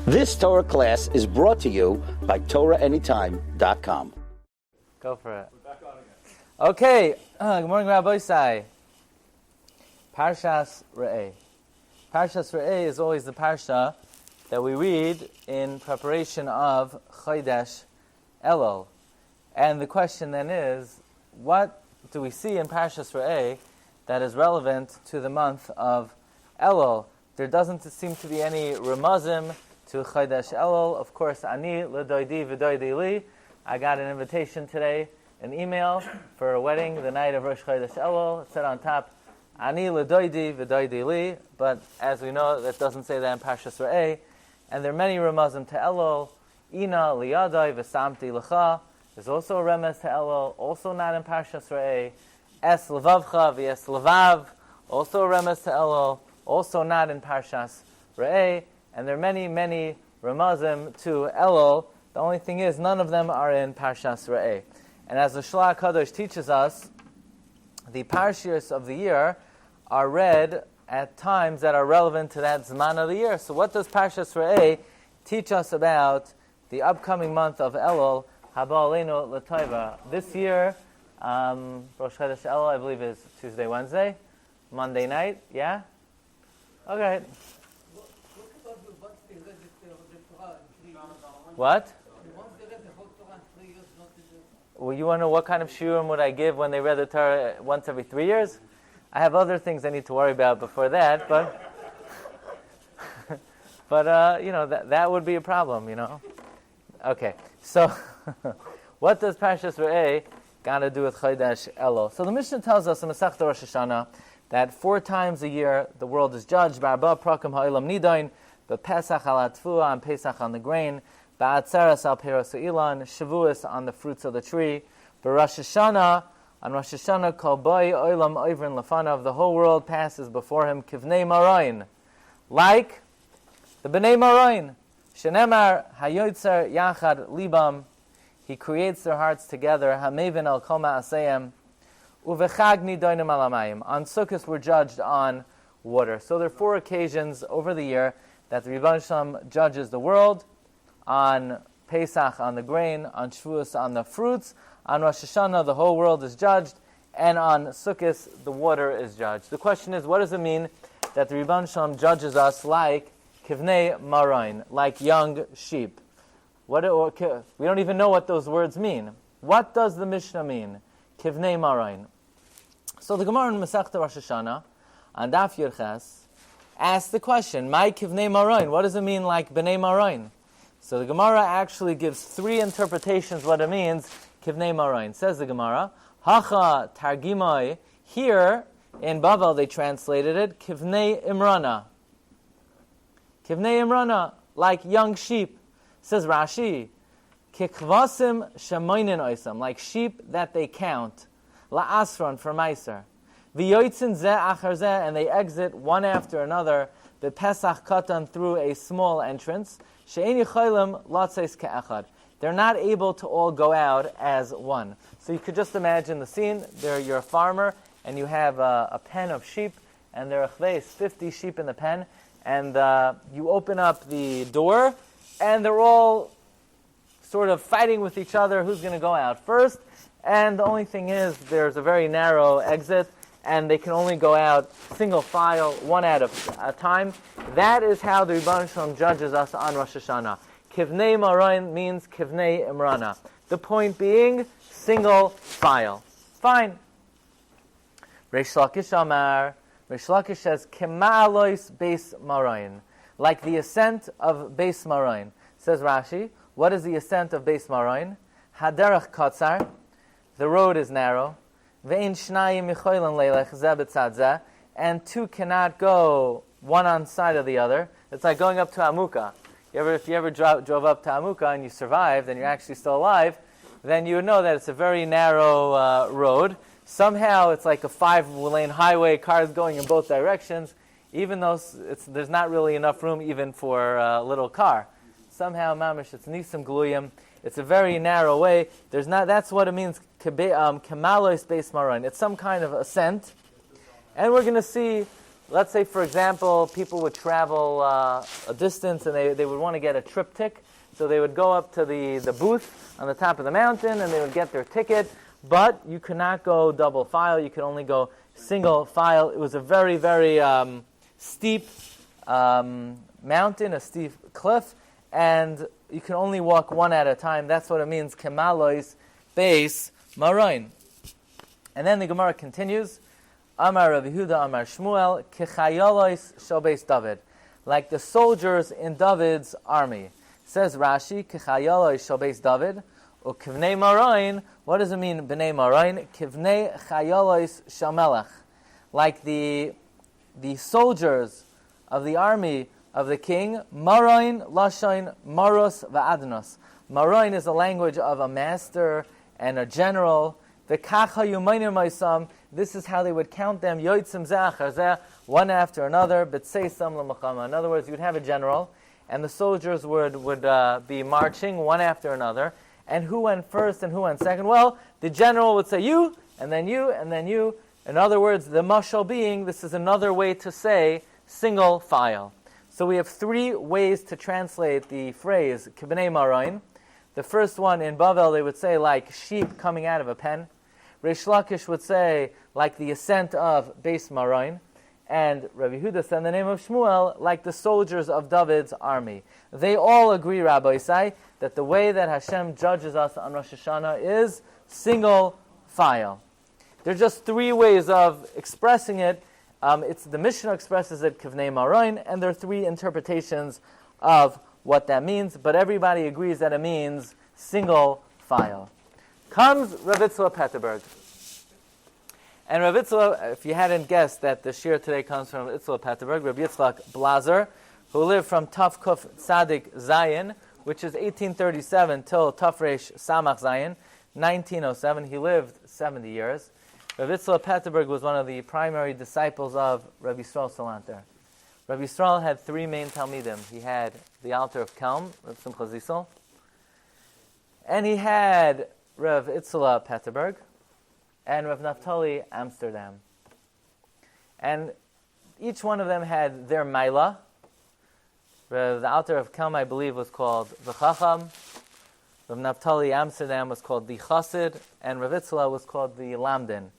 This Torah class is brought to you by TorahAnytime.com. Go for it. We're back on again. Okay. Good morning, Rabbi Sai. Parshas Re'eh. Parshas Re'eh is always the Parsha that we read in preparation of Chodesh Elul. And the question then is, what do we see in Parshas Re'eh that is relevant to the month of Elul? There doesn't seem to be any remazim to Chodesh Elul. Of course, ani l'doidi v'doidi li. I got an invitation today, an email for a wedding the night of Rosh Chodesh Elul. It said on top, ani l'doidi v'doidi li. But as we know, that doesn't say that in Parshas Re'eh. And there are many remazim to Elul. Ina liyadai v'samti l'cha. There's also a remez to Elul, also not in Parshas Re'eh. Es levavcha v'es levav. Also a remez to Elul, also not in Parshas Re'eh. And there are many, many remazim to Elul. The only thing is, none of them are in Parshas Re'eh. And as the Shlach Kadosh teaches us, the Parshas of the year are read at times that are relevant to that Zman of the year. So what does Parshas Re'eh teach us about the upcoming month of Elul, Haba Aleinu L'Taiva? This year, Rosh Chodesh Elul, I believe, is Tuesday, Wednesday, Monday night, yeah? Okay. What? Well, you want to know what kind of shiurim would I give when they read the Torah once every 3 years? I have other things I need to worry about before that, but that would be a problem, Okay, so what does Parshas Re'eh got to do with Chodesh Elul? So the Mishnah tells us in Masechta Rosh Hashanah that 4 times a year the world is judged. Ba'arba prakim ha'olam nidain, b'Pesach al atfuah, on Pesach on the grain, ba'atzeres al peros ha'ilon, Shavuos on the fruits of the tree, b'Rosh Hashanah, on Rosh Hashanah, kol boi olam oivrin lefanav, the whole world passes before him, kivnei marayin, like the b'nei marayin, shenemar hayoytzer yachad libam, he creates their hearts together, hamevin al kol ma'aseyem, uvechag nidoinim alamayim. On Sukkot we're judged on water. So there are 4 occasions over the year that the Rebbe Shalom judges the world: on Pesach on the grain, on Shavuos on the fruits, on Rosh Hashanah the whole world is judged, and on Sukkot the water is judged. The question is, what does it mean that the Rebbe Shalom judges us like kivnei marayin, like young sheep? We don't even know what those words mean. What does the Mishnah mean? Kivnei marayin. So the Gemara in Masechta Rosh Hashanah, on Daf Yirches, asks the question, "My kivnei marayin." What does it mean, like b'nei marayin? So the Gemara actually gives 3 interpretations what it means. Kivnei marayin. Says the Gemara, "Hacha targimai." Here in Bavel they translated it kivnei imrana. Kivnei imrana, like young sheep. Says Rashi, kikvasim shemoinin oisam, like sheep that they count. La'asron, for meiser. V'yoitzin ze achar ze, and they exit one after another, the Pesach katan, through a small entrance. She'eni cholim latzeis ke'echad. They're not able to all go out as one. So you could just imagine the scene. You're a farmer, and you have a pen of sheep, and there are 50 sheep in the pen, and you open up the door, and they're all sort of fighting with each other who's going to go out first. And the only thing is, there's a very narrow exit, and they can only go out single file, one at a time. That is how the Rebbe Shalom judges us on Rosh Hashanah. Kivnei marayin means kivnei imrana. The point being, single file. Fine. Reish Lakish Amar. Reish Lakish says, Kema'alois beis marayin, like the ascent of beis marayin. Says Rashi, what is the ascent of beis marayin? Haderach katzar, the road is narrow. Ve'in shnayim michoylin leilech zeh b'tzad zeh, and 2 cannot go one on side of the other. It's like going up to Amuka. If you ever drove up to Amuka and you survived and you're actually still alive, then you would know that it's a very narrow road. Somehow it's like a 5-lane highway, cars going in both directions, even though there's not really enough room even for a little car. Somehow, mamish, it's nisim gluyim. It's a very narrow way. That's what it means, kemalois beis marayin. It's some kind of ascent. And we're going to see let's say, for example, people would travel a distance and they would want to get a triptych. So they would go up to the booth on the top of the mountain and they would get their ticket. But you could not go double file. You could only go single file. It was a very, very steep mountain, a steep cliff. And you can only walk one at a time. That's what it means, kemalois beis maroin. And then the Gemara continues, Amar Rabbi Yehuda, Amar Shmuel, kechayalois shel beis David. Like the soldiers in David's army. Says Rashi, kechayalois shel beis David, or kivnei maroin. What does it mean, bnei maroin? Kivnei chayalois shel melech. Like the soldiers of the army of the king, maroin, lashain, maros, va'adnos. Maroin is the language of a master and a general. V'kacha yumaynim ma'isam. This is how they would count them. Yoitzim ze'achar zeh, one after another. B'tseisam l'machama. In other words, you would have a general, and the soldiers would be marching one after another. And who went first and who went second? Well, the general would say you, and then you, and then you. In other words, the mashal being, this is another way to say single file. So we have three ways to translate the phrase kibnei maroin. The first one in Bavel, they would say like sheep coming out of a pen. Reish Lakish would say like the ascent of beis maroin. And Rabbi Yehuda said in the name of Shmuel, like the soldiers of David's army. They all agree, Rabbi Isai, that the way that Hashem judges us on Rosh Hashanah is single file. There are just three ways of expressing it. It's the Mishnah expresses it kivnei maroin, and there are three interpretations of what that means, but everybody agrees that it means single file. Comes Rav Itzla Petterberg. And Rav Itzla, if you hadn't guessed that the Shiur today comes from Itzla Petterberg, Rabbi Yitzchak Blazer, who lived from Tav Kuf Tzadik Zayin, which is 1837 till Tafresh Samach Zayin, 1907. He lived 70 years. Rabbi Itzla Petterberg was one of the primary disciples of Rabbi Yisrael Salanter. Rabbi Yisrael had three main Talmidim. He had the Alter of Kelm, Rav Simcha Zisel, and he had Rav Itzla Petterberg, and Rav Naftali Amsterdam. And each one of them had their Maila. The Alter of Kelm, I believe, was called the Chacham. Rav Naftali Amsterdam was called the Chassid, and Rav Itzla was called the Lamdin.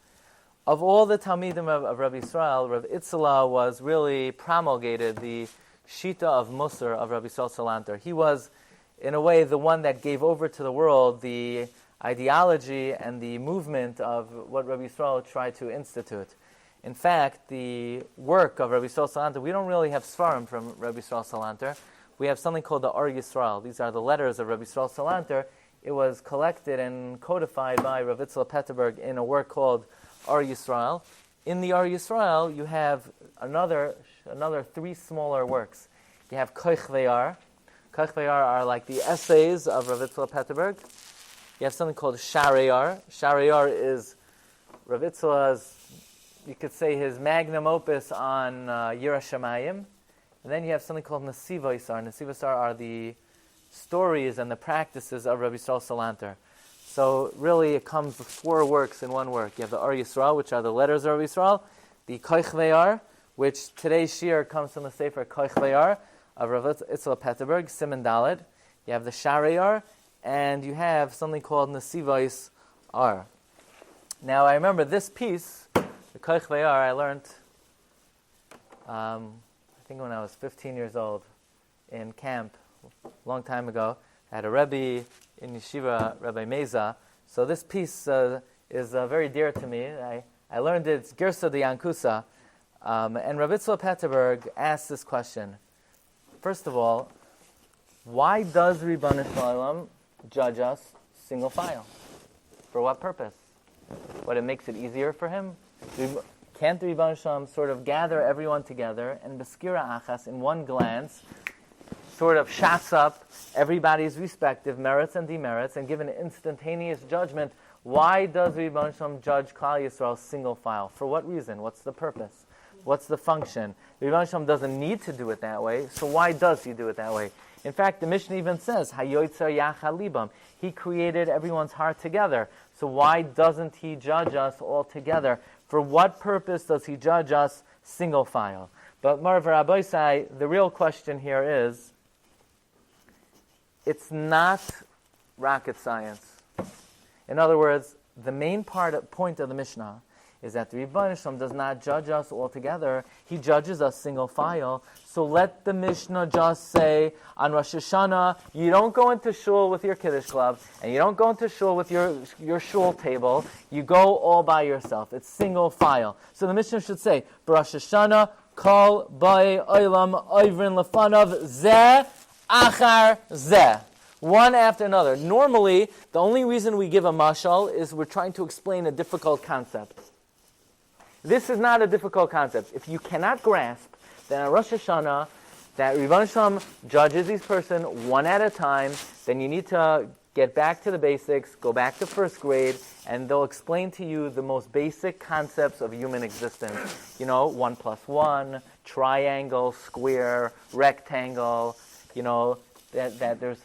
Of all the Talmidim of Rabbi Yisrael, Rav Itzla was really promulgated the Shita of Musar of Rabbi Yisrael Salanter. He was, in a way, the one that gave over to the world the ideology and the movement of what Rabbi Yisrael tried to institute. In fact, the work of Rabbi Yisrael Salanter, we don't really have Svarim from Rabbi Yisrael Salanter. We have something called the Ar Yisrael. These are the letters of Rabbi Yisrael Salanter. It was collected and codified by Rav Itzla Petterberg in a work called Ar Yisrael. In the Ar Yisrael, you have another three smaller works. You have Koich Veyar. Koich Veyar are like the essays of Rav Itzla Petterberg. You have something called Shareyar. Shareyar is Rav Itzla's, you could say, his magnum opus on Yira Shamayim. And then you have something called Nesiva Yisar. Nesiva Yisar are the stories and the practices of Rabbi Yisrael Salanter. So really it comes with four works in one work. You have the Ar Yisrael, which are the letters of Rabbi Yisrael, the Koich Veyar, which today's Shiur comes from the Sefer Koich Veyar of Rav Itzla Petterberg, Siman Daled. You have the Shareyar, and you have something called Nesiva Yisar. Now I remember this piece, the Koich Veyar, I learned I think when I was 15 years old in camp a long time ago. I had a Rebbe in Yeshiva, Rabbi Meza. So this piece is very dear to me. I learned it, it's Girsa de Yankusa. And Rabbi Itzla Petterberg asked this question. First of all, why does Ribbon Shalom judge us single file? For what purpose? What, it makes it easier for him? Can't the Ribbon Shalom sort of gather everyone together and beskira achas in one glance, sort of shots up everybody's respective merits and demerits and give an instantaneous judgment? Why does Ribbon Shalom judge Klal Yisrael single file? For what reason? What's the purpose? What's the function? Ribbon Shalom doesn't need to do it that way, so why does he do it that way? In fact, the Mishnah even says, Hayoitzer Yachal Libam. He created everyone's heart together. So why doesn't he judge us all together? For what purpose does he judge us single file. But Marav Rabbi say, the real question here is, it's not rocket science. In other words, the main point of the Mishnah is that the Rebbeinu Shalom does not judge us altogether. He judges us single file. So let the Mishnah just say, on Rosh Hashanah, you don't go into shul with your Kiddush club, and you don't go into shul with your shul table. You go all by yourself. It's single file. So the Mishnah should say, Rosh Hashanah, kol bai olam oivrin lefanav zeh achar zeh. One after another. Normally, the only reason we give a mashal is we're trying to explain a difficult concept. This is not a difficult concept. If you cannot grasp that on Rosh Hashanah, that Rebbeinu Shalom judges each person one at a time, then you need to get back to the basics, go back to first grade, and they'll explain to you the most basic concepts of human existence. 1 plus 1, triangle, square, rectangle, that there's...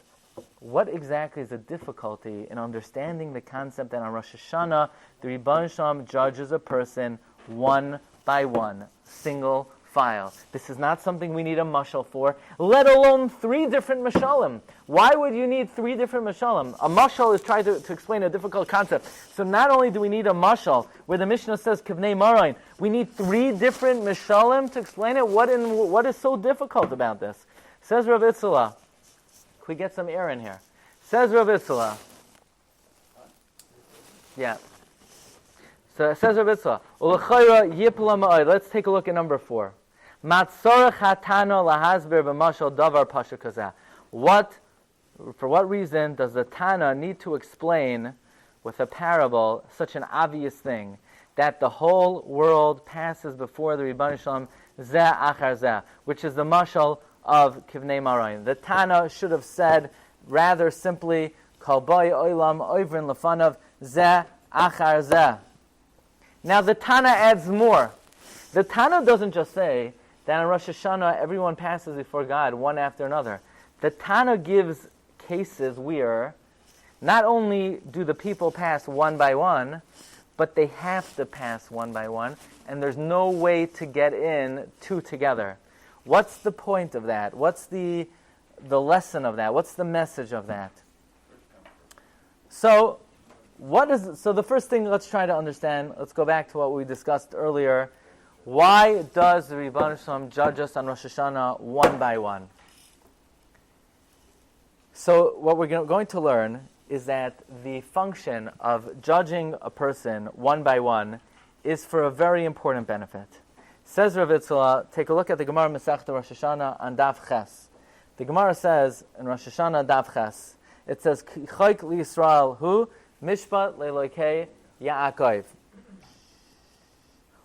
What exactly is the difficulty in understanding the concept that on Rosh Hashanah, the Rebbeinu Shalom judges a person one by one, single file? This is not something we need a mashal for, let alone 3 different mashalim. Why would you need 3 different mashalim? A mashal is trying to explain a difficult concept. So not only do we need a mashal, where the Mishnah says kivnei marayin, we need 3 different mashalim to explain it. What is so difficult about this? Says Rav Itzela. Can we get some air in here? Says Rav Itzela. Yeah. So it says Rav Itzela. Ulechayra yipla ma'od. Let's take a look at number 4. Matzorach hatano lahasbir b'mashal davar pasha kazeh. For what reason does the Tana need to explain with a parable such an obvious thing, that the whole world passes before the Rebbeinu Shalom zeh achar zeh, which is the mashal of Kivnei Marayin? The Tana should have said rather simply, Kol bai olam oivrin lefanav zeh achar zeh. Now the Tana adds more. The Tana doesn't just say that on Rosh Hashanah everyone passes before God one after another. The Tana gives cases where not only do the people pass one by one, but they have to pass one by one, and there's no way to get in 2 together. What's the point of that? What's the lesson of that? What's the message of that? So the first thing, let's try to understand, let's go back to what we discussed earlier. Why does the Rebbeinu Shalom judge us on Rosh Hashanah one by one? So what we're going to learn is that the function of judging a person one by one is for a very important benefit. Says Rav Itzela, take a look at the Gemara Masechta Rosh Hashanah on Daf Ches. The Gemara says in Rosh Hashanah Daf Ches, it says, Chayk li Yisrael hu mishpat le'lokei Yaakov.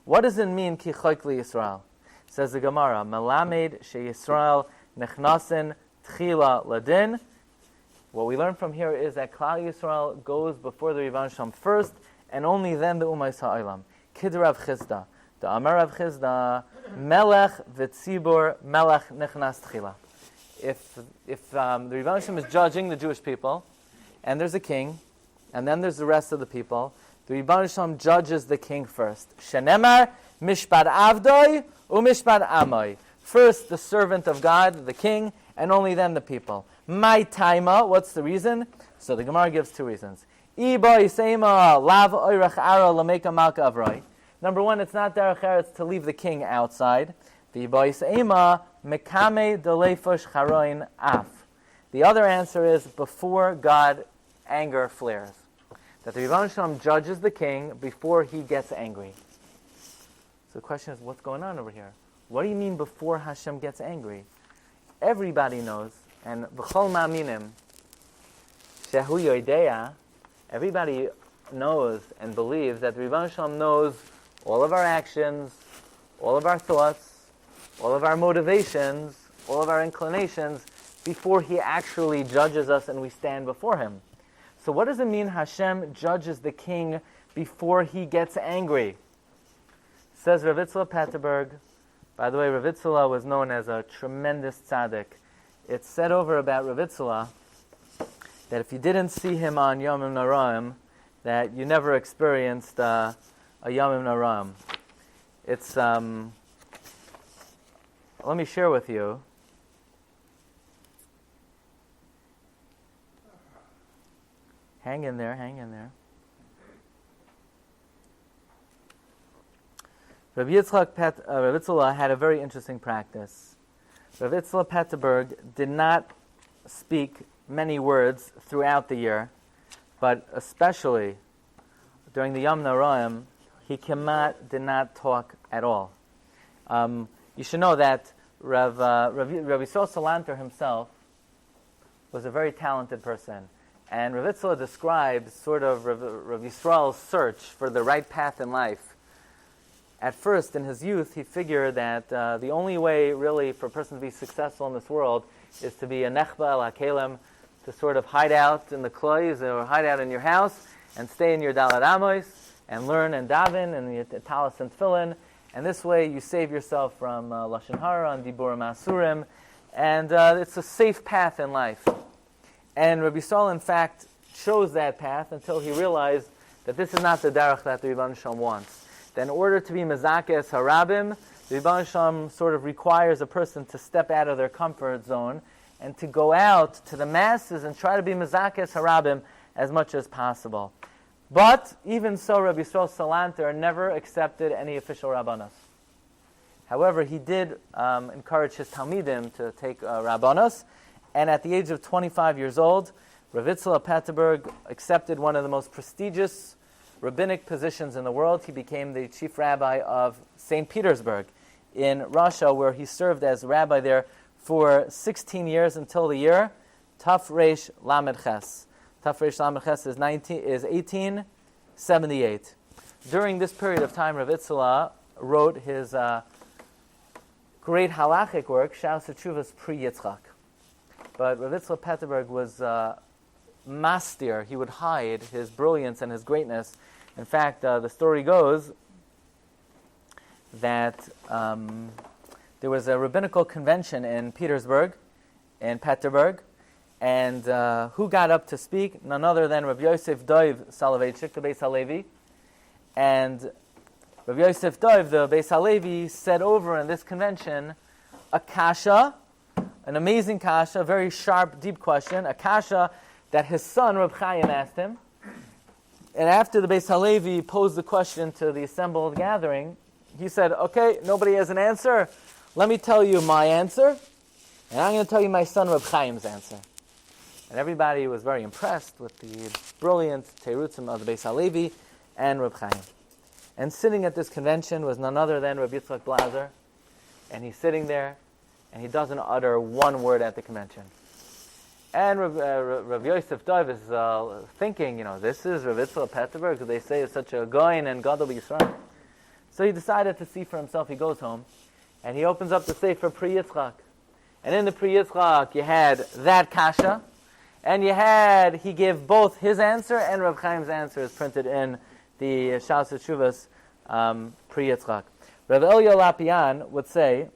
What does it mean, Ki Chayk li Yisrael? Says the Gemara, Melamed she Yisrael nechnasin tchila ladin. What we learn from here is that Klal Yisrael goes before the Rebbeinu Shalom first, and only then the Umayis Ha'olam. Kid Rav Chizda. The Amar Rav Chizda, Melech v'tzibur melech nechnas tchila. If the Rebbeinu Shalom is judging the Jewish people, and there's a king, and then there's the rest of the people, the Rebbeinu Shalom judges the king first. Shenemar mishpat avdoi u'mishpat amoi. First the servant of God, the king, and only then the people. My taima, what's the reason? So the Gemara gives 2 reasons. Iba yisema lav oirach ara lameka malka avroi. Number 1, it's not derech eretz to leave the king outside. The other answer is before God anger flares. That the Rebbeinu Shalom judges the king before he gets angry. So the question is, what's going on over here? What do you mean before Hashem gets angry? Everybody knows, and v'chol ma'aminim shehu yodeya, everybody knows and believes that the Rebbeinu Shalom knows all of our actions, all of our thoughts, all of our motivations, all of our inclinations, before he actually judges us and we stand before him. So what does it mean Hashem judges the king before he gets angry? Says Rav Itzela Petterberg. By the way, Rav Itzela was known as a tremendous tzaddik. It's said over about Rav Itzela that if you didn't see him on Yomim Noraim, that you never experienced a Yomim Noraim. It's let me share with you. Hang in there. Rabbi Yitzchak had a very interesting practice. Rabbi Yitzchak Petterberg did not speak many words throughout the year, but especially during the Yom Noraim, he did not talk at all. You should know that Rabbi Yisrael Salanter himself was a very talented person. And Rav Yitzchak describes sort of Rav Yisrael's search for the right path in life. At first, in his youth, he figured that the only way, really, for a person to be successful in this world is to be a nechba al hakelim, to sort of hide out in the klois or hide out in your house and stay in your dalad amos and learn and daven and the talis and tefillin. And this way, you save yourself from lashon hara and diburim asurim, and it's a safe path in life. And Rabbi Yisrael, in fact, chose that path until he realized that this is not the derech that the Rebbeinu Shalom wants. That in order to be mezakes harabim, the Rebbeinu Shalom sort of requires a person to step out of their comfort zone and to go out to the masses and try to be mezakes harabim as much as possible. But even so, Rabbi Yisrael Salanter never accepted any official rabbanos. However, he did encourage his talmidim to take rabbanos. And at the age of 25 years old, Rav Yitzchak Petterberg accepted one of the most prestigious rabbinic positions in the world. He became the chief rabbi of St. Petersburg in Russia, where he served as rabbi there for 16 years until the year Taf Reish Lamed Ches. Taf Reish Lamed Ches is 1878. During this period of time, Rav Yitzchak wrote his great halachic work, Shaus HaTshuvas Pri Yitzchak. But Rav Yitzchak Petterberg was mastir. He would hide his brilliance and his greatness. In fact, the story goes that there was a rabbinical convention in Petersburg, in Petterburg, and who got up to speak? None other than Rabbi Yosef Dov Soloveitchik, the Beis Halevi. And Rabbi Yosef Dov, the Beis Halevi, said over in this convention a kasha, an amazing kasha, a very sharp, deep question, a kasha that his son, Reb Chaim, asked him. And after the Beis Halevi posed the question to the assembled gathering, he said, okay, nobody has an answer. Let me tell you my answer, and I'm going to tell you my son, Reb Chaim's answer. And everybody was very impressed with the brilliant terutzim of the Beis Halevi and Reb Chaim. And sitting at this convention was none other than Reb Yitzchak Blazer, and he's sitting there, and he doesn't utter one word at the convention. And Rav Yosef Dov is thinking, this is Rav Yitzchak Petterberg, who they say is such a goyin and gadol b'Yisrael. So he decided to see for himself. He goes home, and he opens up the Sefer Pri Yitzchak. And in the Pri Yitzchak, you had that kasha, and he gave both his answer and Rav Chaim's answer is printed in the Shaus HaTshuvas Pri Yitzchak. Rav Elya Lapian would say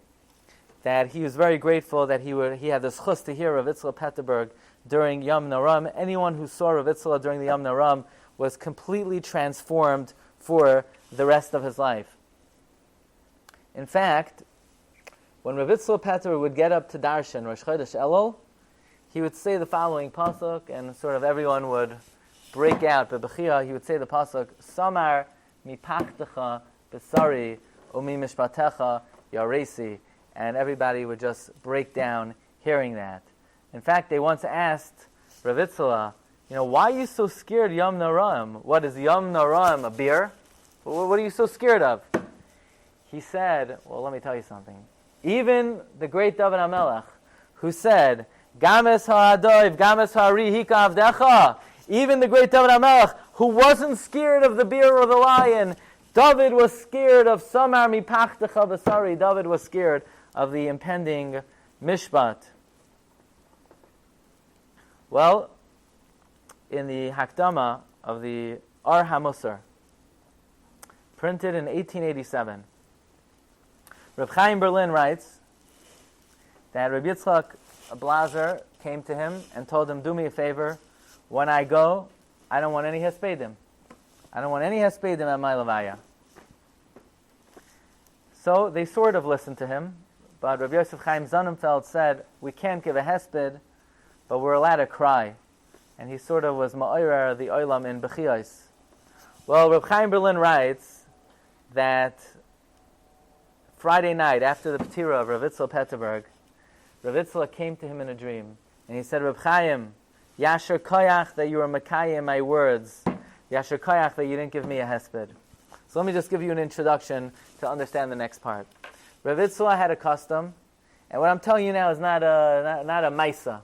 that he was very grateful that he had the zchus to hear Rav Yitzchak Petterberg during Yom Noram. Anyone who saw Rav Yitzchak during the Yom Noram was completely transformed for the rest of his life. In fact, when Rav Yitzchak Petterberg would get up to darshan Rosh Chodesh Elul, he would say the following pasuk, and sort of everyone would break out. But Bechia, he would say the pasuk, Samar mipachtecha besari umi mishpatecha yaresi. And everybody would just break down hearing that. In fact, they once asked Rav Yitzchak, why are you so scared Yom Noraim? What is Yom Noraim, a beer? What are you so scared of? He said, well, let me tell you something. Even the great David HaMelech, who said, Games ha'adoiv, games ha'ari hika avdecha, even the great David HaMelech, who wasn't scared of the bear or the lion, David was scared of Samar mipachtecha basari. David was scared of the impending mishpat. Well, in the Hakdama of the Ar HaMusar, printed in 1887, Reb Chaim Berlin writes that Reb Yitzchak Blazer came to him and told him, do me a favor, when I go, I don't want any hespedim. I don't want any hespedim at my levaya. So they sort of listened to him, but Rabbi Yosef Chaim Sonnenfeld said, we can't give a hesped, but we're allowed to cry. And he sort of was ma'orer the olam in Bechiyos. Well, Reb Chaim Berlin writes that Friday night, after the Petira of Rav Itzla Petterberg, Rav Itzla came to him in a dream, and he said, Reb Chaim, Yasher Koyach that you were Makayim my words, Yasher Koyach that you didn't give me a hesped. So let me just give you an introduction to understand the next part. Rav Itzla had a custom, and what I'm telling you now is not a maisa.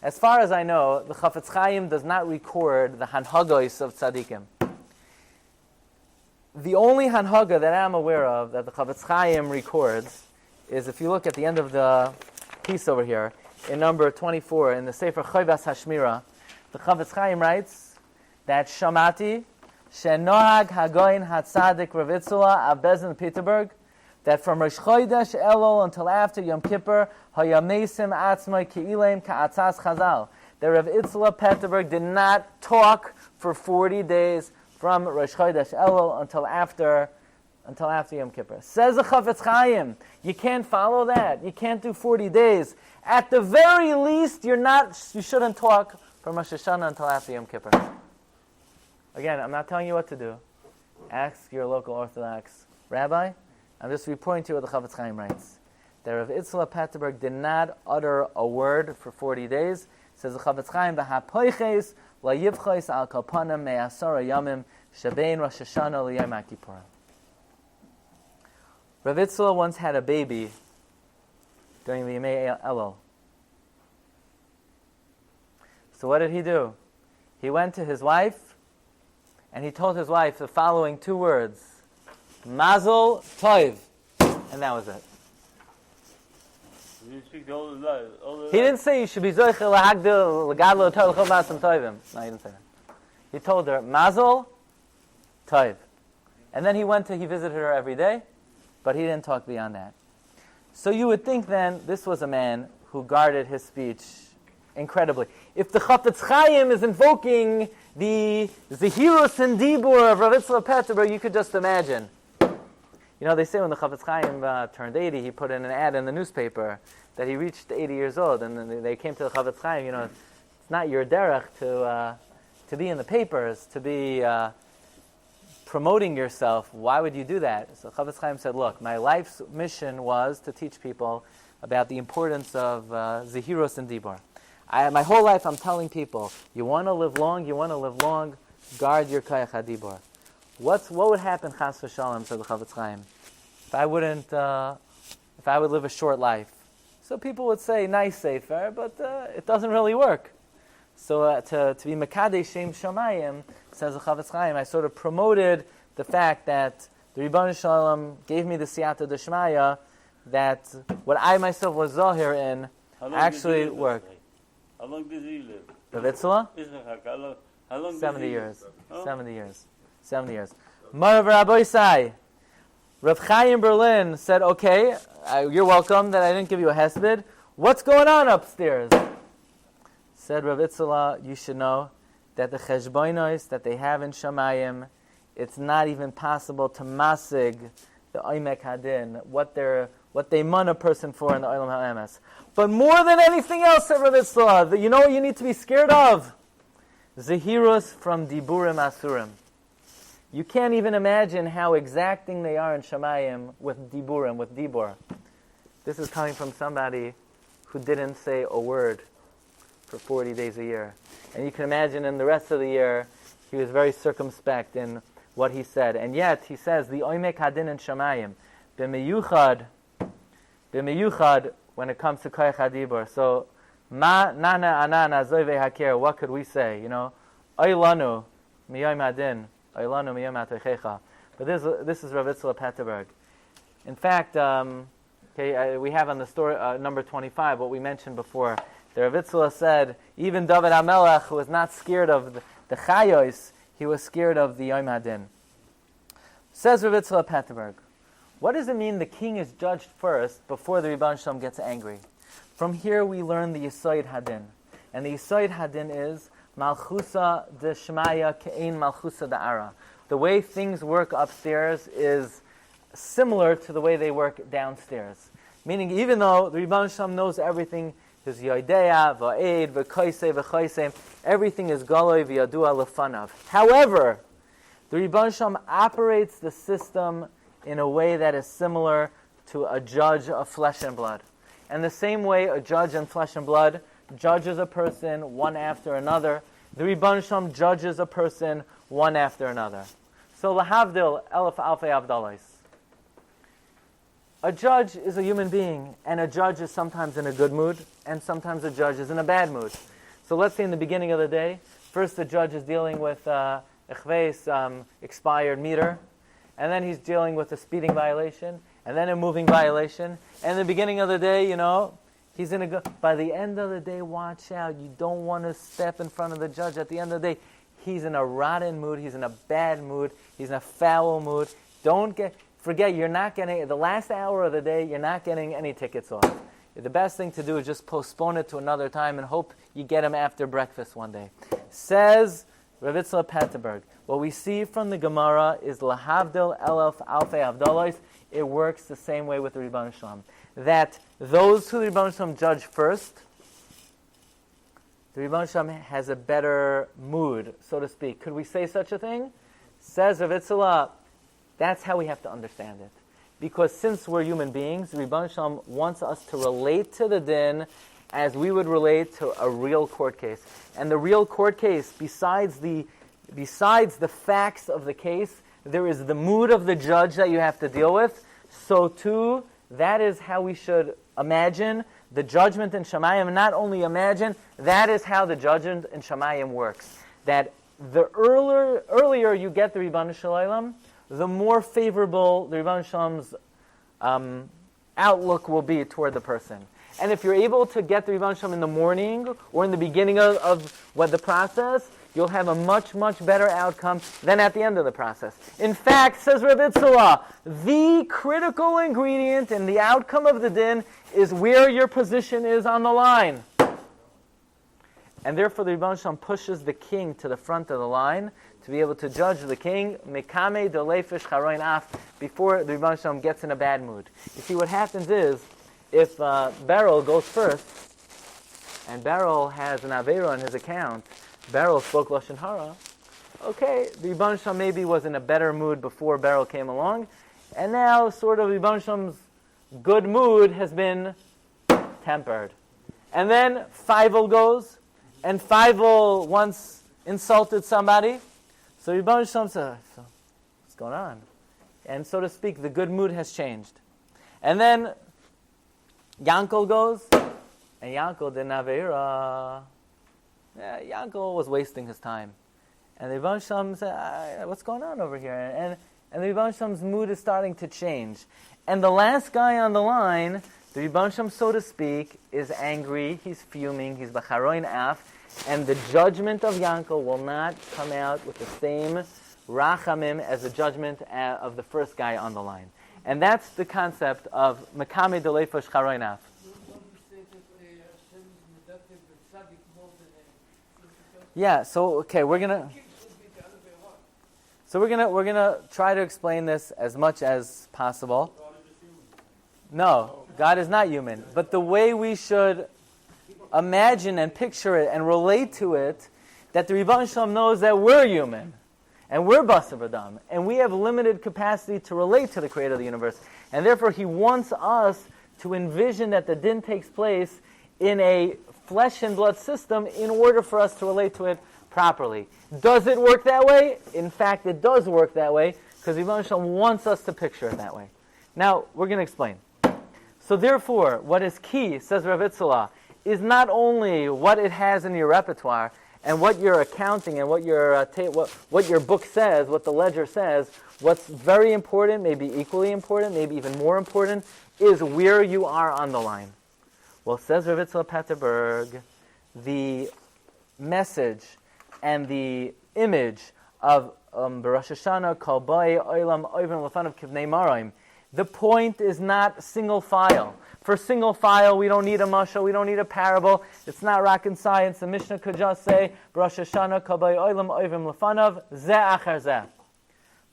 As far as I know, the Chafetz Chaim does not record the hanhagos of tzaddikim. The only hanhaga that I'm aware of that the Chafetz Chaim records is if you look at the end of the piece over here, in number 24, in the Sefer Chayvas Hashmira, the Chafetz Chaim writes that Shamati, Shenohag Hagoyin Hatzadik Rav Itzla of Bezin Peterburg, that from Rosh Chodesh Elul until after Yom Kippur, Hayamesim Atzmai Ki'ileim Ka'atzas Chazal, that Rav Itzla Peterburg did not talk for 40 days from Rosh Chodesh Elul until after Yom Kippur. Says the Chafetz Chaim, you can't follow that. You can't do 40 days. At the very least, you shouldn't talk from Rosh Hashanah until after Yom Kippur. Again, I'm not telling you what to do. Ask your local Orthodox rabbi. I'm just reporting to you what the Chafetz Chaim writes. That Rav Itzla Petterberg did not utter a word for 40 days. Says the Chafetz Chaim, "V'hapoiches la yivchos al kalpanim me'asara yamim shebein Rosh Hashanah liyom HaKippurim." Rav Itzla once had a baby during the Yemei Elul. So what did he do? He went to his wife, and he told his wife the following two words: Mazel Tov, and that was it. He didn't say you should be zoichel lahagdil legadlo tov l'chol ma'asim tovim. No, he didn't say that. He told her Mazel Tov, and then he visited her every day, but he didn't talk beyond that. So you would think then this was a man who guarded his speech incredibly. If the Chafetz Chaim is invoking the Zehirus and Dibur of Rav Itzla Petterberg, you could just imagine. You know, they say when the Chafetz Chaim turned 80, he put in an ad in the newspaper that he reached 80 years old, and then they came to the Chafetz Chaim. You know, it's not your derech to be in the papers, to be promoting yourself. Why would you do that? So Chafetz Chaim said, look, my life's mission was to teach people about the importance of Zehirus and Dibur. My whole life I'm telling people, you want to live long, guard your Kayach HaDibur. What would happen, Chas v'Shalom, said the Chafetz Chaim, if I would live a short life? So people would say, nice sefer, but it doesn't really work. So to be Mekadesh Shem Shamayim, says the Chafetz Chaim, I sort of promoted the fact that the Ribbon Shalom gave me the Siyata Deshmaya, that what I myself was Zahir in actually worked. How long did he live? Rav Itzla? How long 70 years. Oh? 70 years. 70 years. Marav Rabbi Sai. Rav Chaim Berlin said, okay, you're welcome that I didn't give you a hesped. What's going on upstairs? Said Rav Itzla, you should know that the cheshbonos that they have in Shamayim, it's not even possible to masig the oimek hadin, what they mun a person for in the olam ha'emes. But more than anything else, said Rav Itzla, you know what you need to be scared of? Zehirus from diburim asurim. You can't even imagine how exacting they are in Shamayim with diburim, with dibur. This is coming from somebody who didn't say a word for 40 days a year. And you can imagine in the rest of the year, he was very circumspect in what he said. And yet, he says, the oimek hadin in Shamayim, b'meyuchad, when it comes to koyach hadibur. So, ma nana anana zoyve hakir, what could we say? You know, oy lanu miyoim hadin, oy lanu miyom hatoichecha. But this is Rav Itzla Petterberg. In fact, we have on the story number 25 what we mentioned before. The Rav Itzla said, even David HaMelech, who was not scared of the chayos, he was scared of the Yom Hadin. Says Rav Itzla Petterberg, what does it mean the king is judged first before the Rebbeinu Shalom gets angry? From here we learn the Yesod Hadin. And the Yesod Hadin is Malchusa de Shmaya Ke'ein Malchusa de Ara. The way things work upstairs is similar to the way they work downstairs. Meaning, even though the Rebbeinu Shalom knows everything, his Yodeya, Va'ed, V'Kaisei, V'Chaisei, everything is Galoi V'Yadua Lefanav. However, the Rebbeinu Shalom operates the system in a way that is similar to a judge of flesh and blood. And the same way a judge in flesh and blood judges a person one after another, the Rebbeinu Shalom judges a person one after another. So, Lahavdil, Elef Alfei Avdalais. A judge is a human being, and a judge is sometimes in a good mood, and sometimes a judge is in a bad mood. So let's say in the beginning of the day, first the judge is dealing with expired meter, and then he's dealing with a speeding violation, and then a moving violation. And in the beginning of the day, he's in a good... By the end of the day, watch out. You don't want to step in front of the judge. At the end of the day, he's in a rotten mood, he's in a bad mood, he's in a foul mood. Forget, you're not getting, the last hour of the day, you're not getting any tickets off. The best thing to do is just postpone it to another time and hope you get him after breakfast one day. Says Rav Yitzchak Petterberg, what we see from the Gemara is Lahavdil Elef Alfei Avdalois. It works the same way with the Rebbeinu Shalom. That those who the Rebbeinu Shalom judge first, the Rebbeinu Shalom has a better mood, so to speak. Could we say such a thing? Says Rav Yitzchak, that's how we have to understand it. Because since we're human beings, the Rebbeinu Shalom wants us to relate to the din as we would relate to a real court case. And the real court case, besides the facts of the case, there is the mood of the judge that you have to deal with. So too, that is how we should imagine the judgment in Shamayim. Not only imagine, that is how the judgment in Shamayim works. That the earlier you get the Rebbeinu Shalom, the more favorable the Rebbeinu Shalom's outlook will be toward the person. And if you're able to get the Rebbeinu Shalom in the morning or in the beginning of the process, you'll have a much, much better outcome than at the end of the process. In fact, says Rabbi Tzala, the critical ingredient in the outcome of the din is where your position is on the line. And therefore the Rebbeinu Shalom pushes the king to the front of the line to be able to judge the king Mekame Delefish Charoin Af before the Rebbeinu Shalom gets in a bad mood. You see, what happens is, if Beryl goes first, and Beryl has an Aveira on his account, Beryl spoke Lashon Hara, okay, the Rebbeinu Shalom maybe was in a better mood before Beryl came along, and now sort of the Rebbeinu Shalom's good mood has been tempered. And then Feivel goes, and Feivel once insulted somebody, so Rebbeinu Shalom says, so, what's going on? And so to speak, the good mood has changed. And then Yankel goes, and Yankel did Aveira. Yankel was wasting his time. And the Rebbeinu Shalom said, what's going on over here? And the Rebbeinu Shalom's mood is starting to change. And the last guy on the line, the Rebbeinu Shalom, so to speak, is angry, he's fuming, he's b'charoin af, and the judgment of Yankel will not come out with the same rachamim as the judgment of the first guy on the line. And that's the concept of Mekame Delefosh Charoin af. Yeah, so okay, we're gonna try to explain this as much as possible. No, God is not human. But the way we should imagine and picture it and relate to it, that the Rebbeinu Shalom knows that we're human, and we're Basar V'Dam, and we have limited capacity to relate to the Creator of the universe. And therefore He wants us to envision that the din takes place in a flesh and blood system in order for us to relate to it properly. Does it work that way? In fact, it does work that way, because Rebbeinu Shalom wants us to picture it that way. Now, we're going to explain. So therefore, what is key, says Rav Yitzchak, is not only what it has in your repertoire, and what you're accounting, and what your book says, what the ledger says. What's very important, maybe equally important, maybe even more important, is where you are on the line. Well, says Rav Yitzchak Petterberg, the message and the image of Rosh Hashanah, Kol Ba'ei Olam Oivim L'fanav Kivnei Maraim. The point is not single file. For single file, we don't need a mashal, we don't need a parable. It's not rocket science. The Mishnah could just say, Rosh Hashanah, Kol Ba'ei Olam Oivim L'fanav, Zeh Acher Zeh.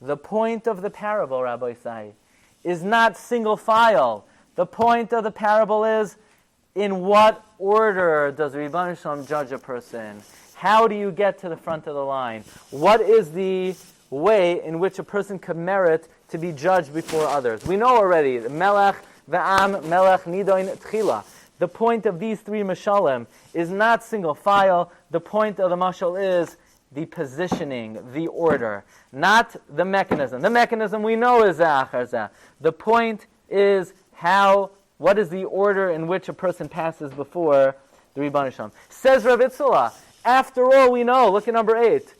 The point of the parable, Rabbi Sai, is not single file. The point of the parable is, in what order does Rebbeinu Shalom judge a person? How do you get to the front of the line? What is the way in which a person could merit to be judged before others? We know already, the Melech, Ve'am, Melech, Nidoin, Tchila. The point of these three mashalim is not single file. The point of the mashal is the positioning, the order, not the mechanism. The mechanism we know is zeh. The point is what is the order in which a person passes before the Rebbeinu Shalom. Says Rav Itzula, after all we know, look at number 8.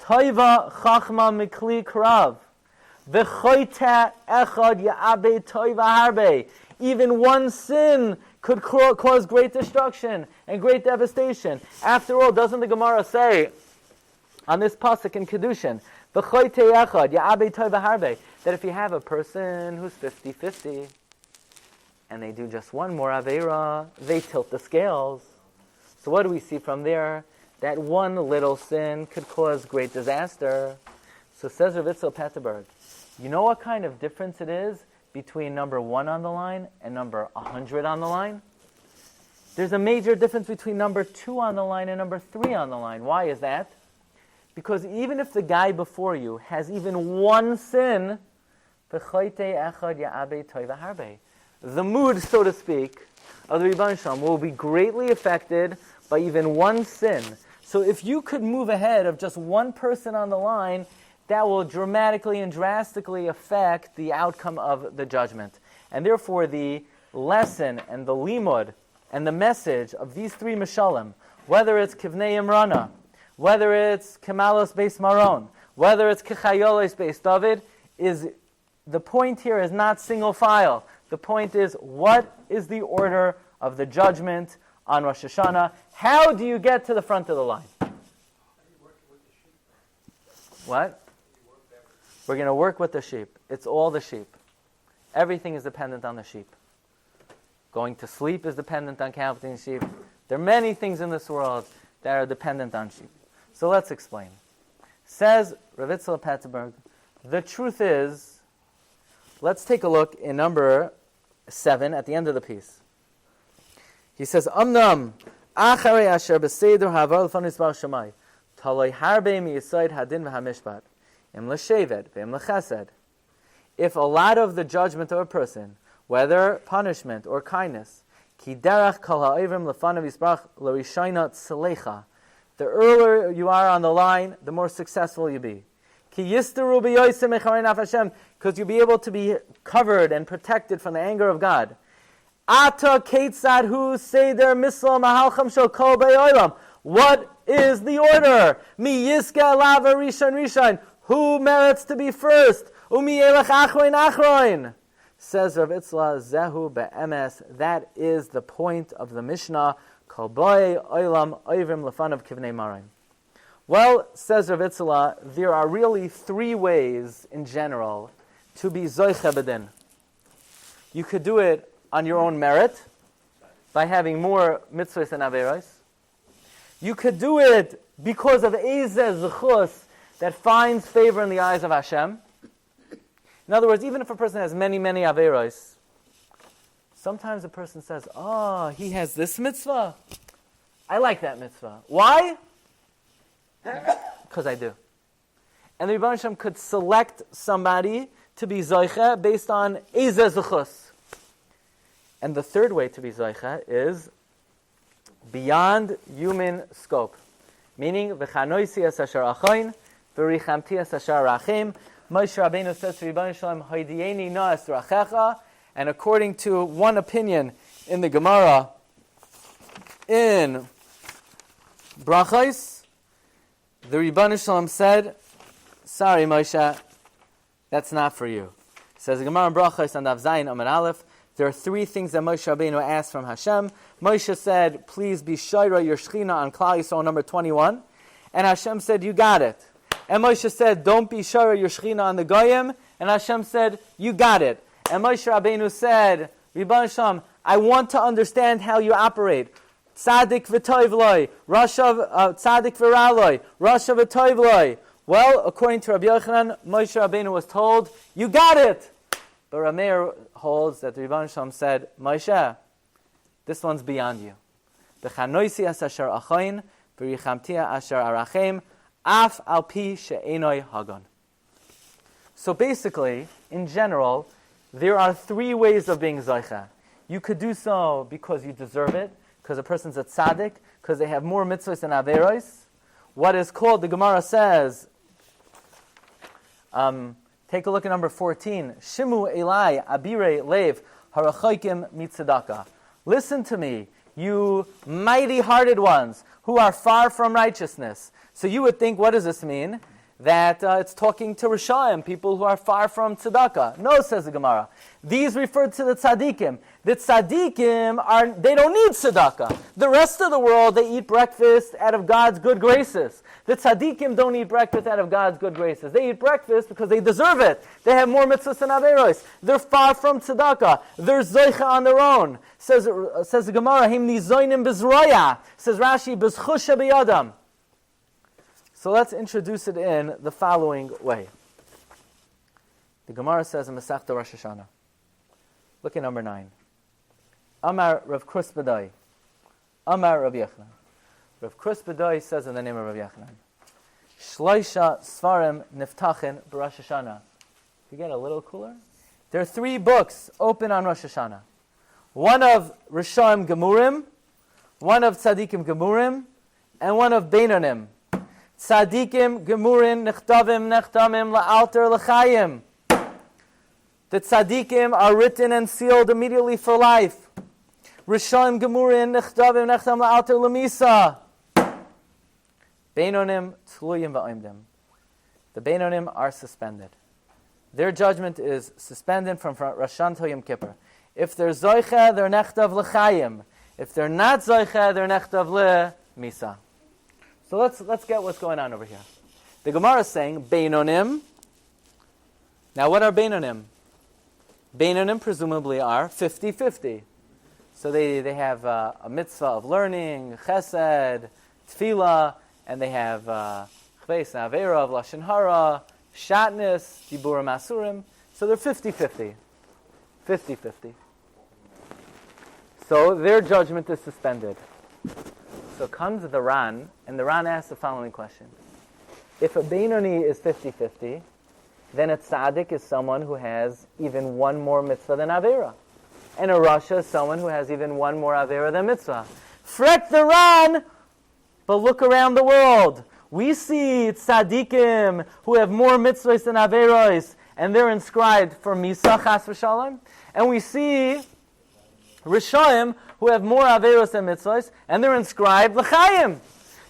Toiva chachma mikli krav. V'choita echad ya'abe toiva harbe. Even one sin could cause great destruction and great devastation. After all, doesn't the Gemara say on this pasuk in Kedushin, that if you have a person who's 50-50 and they do just one more aveira, they tilt the scales. So what do we see from there? That one little sin could cause great disaster. So says Rav Itzel Petterberg, you know what kind of difference it is between number 1 on the line and number 100 on the line? There's a major difference between number 2 on the line and number 3 on the line. Why is that? Because even if the guy before you has even one sin, the mood, so to speak, of the Rebbeinu Shalom will be greatly affected by even one sin. So if you could move ahead of just one person on the line, that will dramatically and drastically affect the outcome of the judgment. And therefore the lesson and the limud and the message of these three mashalim, whether it's Kivnei Imrana, whether it's Kemalos Beis Maron, whether it's Kechayolos Beis David, is the point here is not single file. The point is, what is the order of the judgment on Rosh Hashanah? How do you get to the front of the line? What? We're going to work with the sheep. It's all the sheep. Everything is dependent on the sheep. Going to sleep is dependent on counting sheep. There are many things in this world that are dependent on sheep. So let's explain. Says Rav Itzel Petterberg, the truth is, let's take a look in number 7 at the end of the piece. He says, Amnam, acharei asher b'seder ha'avar l'fanu yisbarach Shammai, taloi harbe mi'yisoid hadin v'hamishpat, im l'shevet v'im l'chesed. If a lot of the judgment of a person, whether punishment or kindness, ki derech kol ha'ivrim l'fanav yisbarach l'rishayna tzelecha, the earlier you are on the line, the more successful you be. Ki yisteru b'yoysim echarei naf Hashem, because you'll be able to be covered and protected from the anger of God. Ata keitzad hu seder misla mahalcham shel kol be'olam. What is the order? Mi yiska lava rishon rishon. Who merits to be first? Umi yelech achroin achroin. Says Rav Itzla, zehu be'emes. That is the point of the Mishnah. Kol boi olam oivrim lefanav kivnei marim. Well, says Rav Itzla, there are really 3 ways in general to be zoiche b'din. You could do it on your own merit, by having more mitzvahs and averos. You could do it because of eizeh zechus that finds favor in the eyes of Hashem. In other words, even if a person has many, many averos, sometimes a person says, he has this mitzvah. I like that mitzvah. Why? Because I do. And the Rebbeinu Shalom could select somebody to be zoiche based on eizeh zechus. And the third way to be zoicha is beyond human scope, meaning v'chanoisi es asher achoin, v'richamti es asher rachim. Moshe Rabbeinu says to Rebbeinu Shalom, "Hoidiyeni na'as rachecha," and according to one opinion in the Gemara in Brachos, the Rebbeinu Shalom said, "Sorry, Moshe, that's not for you." Says the Gemara in Brachos on Daf Zayin Amud Aleph. There are 3 things that Moshe Rabbeinu asked from Hashem. Moshe said, please be Shaira your Shechina on Klal Yisrael number 21. And Hashem said, you got it. And Moshe said, don't be Shaira your Shechina on the Goyim. And Hashem said, you got it. And Moshe Rabbeinu said, Rebbeinu Shalom, I want to understand how you operate. Tzadik v'toiv loy, tzadik v'ra loy, rasha v'toiv loy. Well, according to Rabbi Yochanan, Moshe Rabbeinu was told, you got it. But Rameir holds that the Rebbeinu Shalom said, Moshe, this one's beyond you. B'chanoisi es asher achayin, v'richamtia asher arachem, af al pi she'enoi hagon. So basically, in general, there are three ways of being Zoicha. You could do so because you deserve it, because a person's a tzaddik, because they have more mitzvahs than averos. What is called, the Gemara says, take a look at number 14. Shimu elai abire lev harachoikim mitzedaka. Listen to me, you mighty-hearted ones who are far from righteousness. So you would think, what does this mean? That it's talking to Rishayim, people who are far from tzedakah. No, says the Gemara. These refer to the tzaddikim. The tzaddikim, they don't need tzedakah. The rest of the world, they eat breakfast out of God's good graces. The tzaddikim don't eat breakfast out of God's good graces. They eat breakfast because they deserve it. They have more mitzvahs than averos. They're far from tzedakah. They're zoicha on their own. Says the Gemara, him ni zoinim bezroya. Says Rashi, bezchusha biyadam. So let's introduce it in the following way. The Gemara says in Masechta Rosh Hashanah. Look at number 9. Amar Rav Krus Badai. Amar Rav Yochanan. Rav Krus Badai says in the name of Rav Yochanan. Shloisha Svarim Niftachin b'Rosh Hashanah. You get a little cooler? There are 3 books open on Rosh Hashanah. One of Rishaim Gemurim, one of Tzadikim Gemurim, and one of Beinonim. Tzadikim gemurin nechtavim nechtamim la'alter l'chayim. The tzadikim are written and sealed immediately for life. Rishaim gemurin nechtavim nechtam la'alter l'misa. Beinonim tluyim va'imdim. The Beinonim are suspended. Their judgment is suspended from Rashan to Yom Kippur. If they're zoicha, they're nechtav l'chayim. If they're not zoicha, they're nechtav l'misa. So let's get what's going on over here. The Gemara is saying, Beinonim. Now what are Beinonim? Beinonim presumably are 50-50. So they have a mitzvah of learning, chesed, tefillah, and they have chveis and avera of lashon hara, shatnez, diburim asurim. So they're 50-50. 50-50. So their judgment is suspended. So comes the Ran, and the Ran asks the following question. If a Beinoni is 50-50, then a tzaddik is someone who has even one more mitzvah than Avera. And a Rasha is someone who has even one more Avera than mitzvah. Fret the Ran, but look around the world. We see tzaddikim who have more mitzvahs than Averos, and they're inscribed for Misa, Chas v'Shalom. And we see Rishayim who have more Averos than mitzvahs, and they're inscribed l'chayim.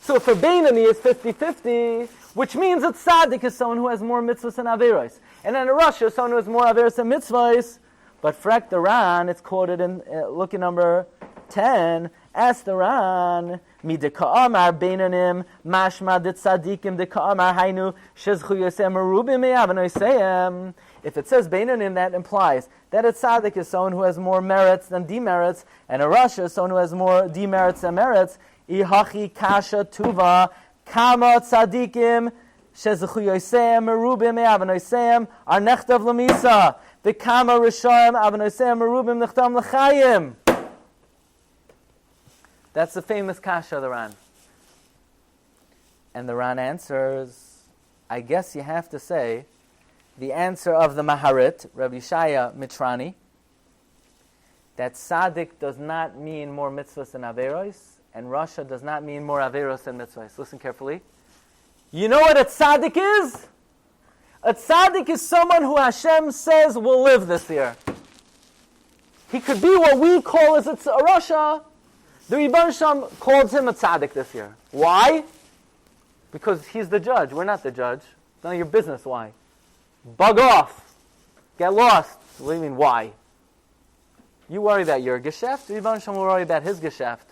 So if a Beinoni is 50-50, which means a tzaddik is someone who has more mitzvahs than Averos. And then a Rasha is someone who has more Averos than mitzvahs. But Frek the Ran, it's quoted in, look at number 10, ask the Ran, mi de ka'amar Beinonim, mashma de tzaddikim de ka'amar hainu, shezchu yosem merubim me'avanoiseyem. If it says Beinonim, that implies that a tzaddik is someone who has more merits than demerits, and a Rasha is someone who has more demerits than merits. Ihachi kasha tuva, kama tzaddikim, shezchu yosem merubim me'avanoiseyem, are nechtav lemisa. The kama rishayim avanoiseyem merubim nechtam l'chayim. That's the famous kasha of the Ran. And the Ran answers, I guess you have to say, the answer of the Maharit, Rabbi Shaya Mitrani, that tzaddik does not mean more mitzvahs than averos, and Rasha does not mean more averos than mitzvahs. Listen carefully. You know what a tzaddik is? A tzaddik is someone who Hashem says will live this year. He could be what we call as a Rasha. The Rebbeinu Shalom calls him a tzaddik this year. Why? Because he's the judge. We're not the judge. It's none of your business why. Bug off. Get lost. What do you mean, why? You worry about your geschäft, the Rebbeinu Shalom will worry about his geschäft.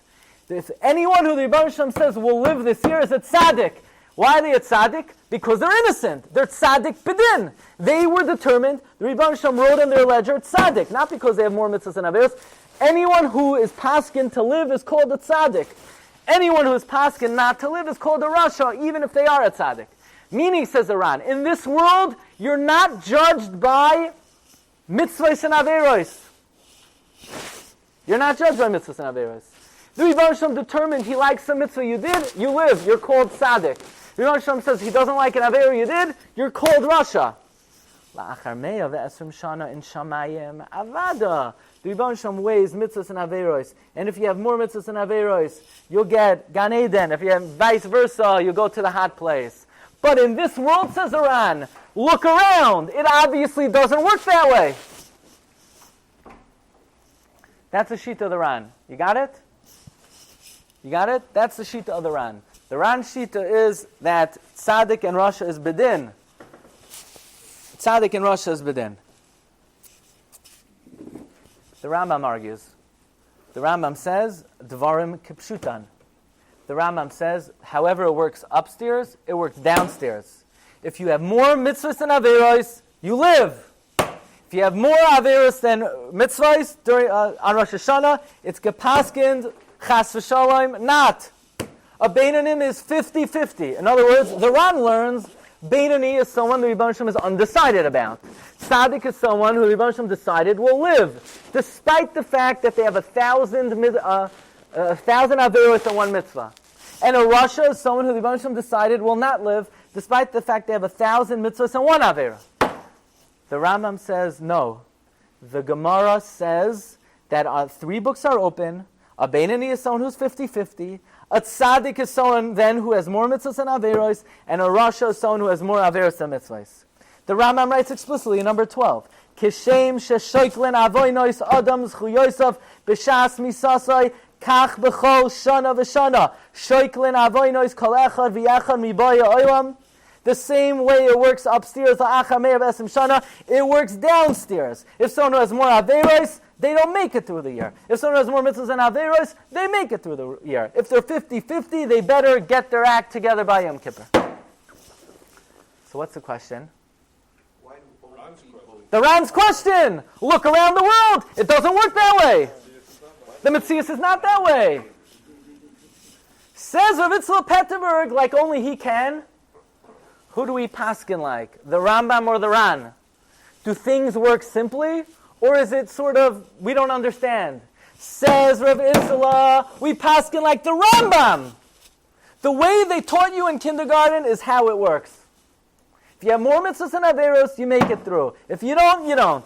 If anyone who the Rebbeinu Shalom says will live this year is a tzaddik. Why are they a tzaddik? Because they're innocent. They're tzaddik b'din. They were determined, the Rebbeinu Shalom wrote in their ledger, tzaddik, not because they have more mitzvahs than averos. Anyone who is paskin to live is called a tzaddik. Anyone who is paskin not to live is called a rasha, even if they are a tzaddik. Meaning, says Iran, in this world, you're not judged by Mitzvahs and Averos. You're not judged by mitzvahs and Averos. The Rebbe Shalom determined he likes some mitzvah you did, you live. You're called tzaddik. The Rebbe Shalom says he doesn't like an Avera you did, you're called Rasha. La'achar meya ve'esrim shana in shamayim avada. The Rebbe Shalom weighs mitzvahs and Averos. And if you have more mitzvahs and Averos, you'll get Gan Eden. If you have vice versa, you'll go to the hot place. But in this world, says Iran, look around. It obviously doesn't work that way. That's the Shita of the Ran. You got it? You got it? That's the Shita of the Ran. The Ran Shita is that Tzaddik and Rasha is Bedin. Tzaddik and Rasha is Bedin. The Rambam argues. The Rambam says, Dvarim Kipshutan. The Rambam says, however it works upstairs, it works downstairs. If you have more mitzvahs than Averos, you live. If you have more Averos than mitzvahs on Rosh Hashanah, it's gepaskind, chas v'shalom, not. A Beinanim is 50-50. In other words, the Ran learns, Beinani is someone the Rebbe Shalom is undecided about. Tzaddik is someone who the Rebbe Shalom decided will live, despite the fact that they have 1,000 Averos and one mitzvah. And a Rasha is someone who the Rebbe Shalom decided will not live, despite the fact they have 1,000 mitzvahs and one Avera. The Rambam says, no. The Gemara says that 3 books are open. A Beinani is someone who's 50-50. A Tzaddik is someone then who has more mitzvahs than Averos. And a Rasha is someone who has more Averos than mitzvahs. The Rambam writes explicitly in number 12. Kishem sheshoiklin avoinois adams chuyosav b'shas misasai kach b'chol shana v'shana shoiklin avoinois kol echad v'yachad mibaya olam. The same way it works upstairs, it works downstairs. If someone has more Averos, they don't make it through the year. If someone has more mitzvahs than Averos, they make it through the year. If they're 50-50, they better get their act together by Yom Kippur. So what's the question? The Ran's question! Look around the world! It doesn't work that way! The Metzius is not that way! Says Rav Yitzchak Petterberg, like only he can. Who do we paskin like? The Rambam or the Ran? Do things work simply? Or is it sort of, we don't understand? Says Rav Itzala, we paskin like the Rambam. The way they taught you in kindergarten is how it works. If you have more mitzvahs and Averos, you make it through. If you don't, you don't.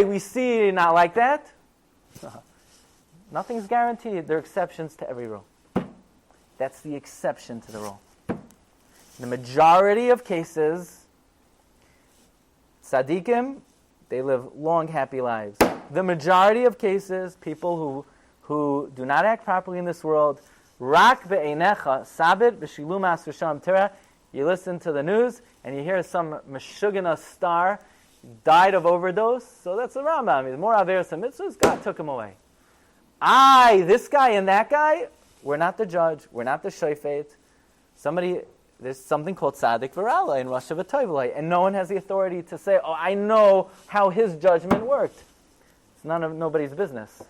We see not like that. Nothing's guaranteed. There are exceptions to every rule. That's the exception to the rule. The majority of cases, tzaddikim, they live long, happy lives. The majority of cases, people who do not act properly in this world, rak be'einecha sabit b'shilumas v'sham tera. You listen to the news and you hear some meshugana star died of overdose. So that's the Rambam. He's more averos and mitzvahs. God took him away. This guy and that guy, we're not the judge. We're not the shofet. There's something called tzaddik v'rala in Rosh Hashanah, and no one has the authority to say, I know how his judgment worked. It's nobody's business.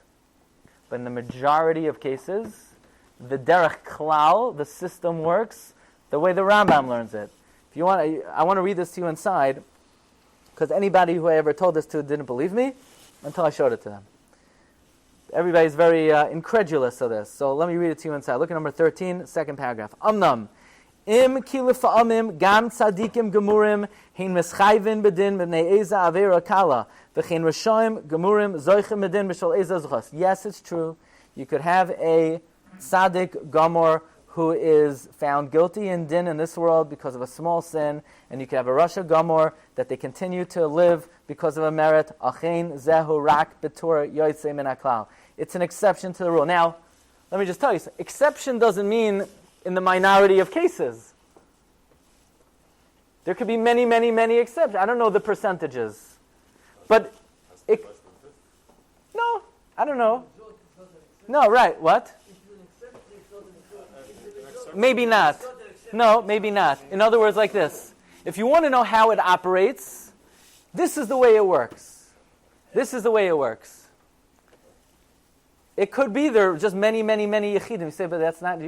But in the majority of cases, the derech klal, the system works the way the Rambam learns it. If you want, I want to read this to you inside, because anybody who I ever told this to didn't believe me until I showed it to them. Everybody's very incredulous of this. So let me read it to you inside. Look at number 13, second paragraph. Amnam. Im kilifa'amim gam tzadikim gemurim hein meschayvin bedin b'nei eza avera kala v'chein rashaim gemurim zoichem bedin b'shol eza zuchas. Yes, it's true. You could have a tzadik gamor who is found guilty in din in this world because of a small sin, and you could have a rasha gamor that they continue to live because of a merit. Achein zehu rak betur yotzei min haklal. It's an exception to the rule. Now, let me just tell you, exception doesn't mean in the minority of cases. There could be many, many, many exceptions. I don't know the percentages. But no, I don't know. No, right, what? Maybe not. No, maybe not. In other words, like this. If you want to know how it operates, this is the way it works. This is the way it works. It could be there are just many, many, many yechidim. You say, but that's not...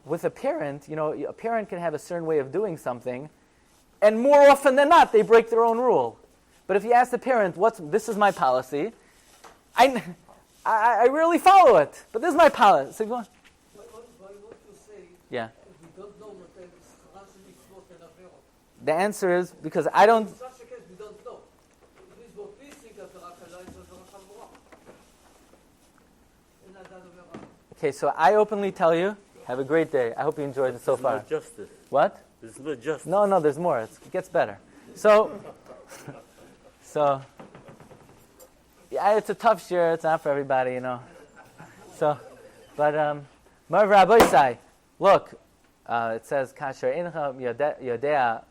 With a parent, a parent can have a certain way of doing something, And more often than not, they break their own rule. But if you ask the parent, this is my policy, I rarely follow it, but this is my policy. So go on. What you say, Yeah. we don't know what the schara של מצוות and עבירות. The answer is because I don't. In such a case, we don't know. It is what we think עבירה קלה is עבירה חמורה. אין לדעת עבירה. Okay, so I openly tell you, have a great day. I hope you enjoyed it so There's no far. justice. What? There's no justice. No, there's more. It gets better. So, yeah, it's a tough shiur. It's not for everybody, you know. So, but Mar Rabbi say, look, it says Kasher Eincha Yodea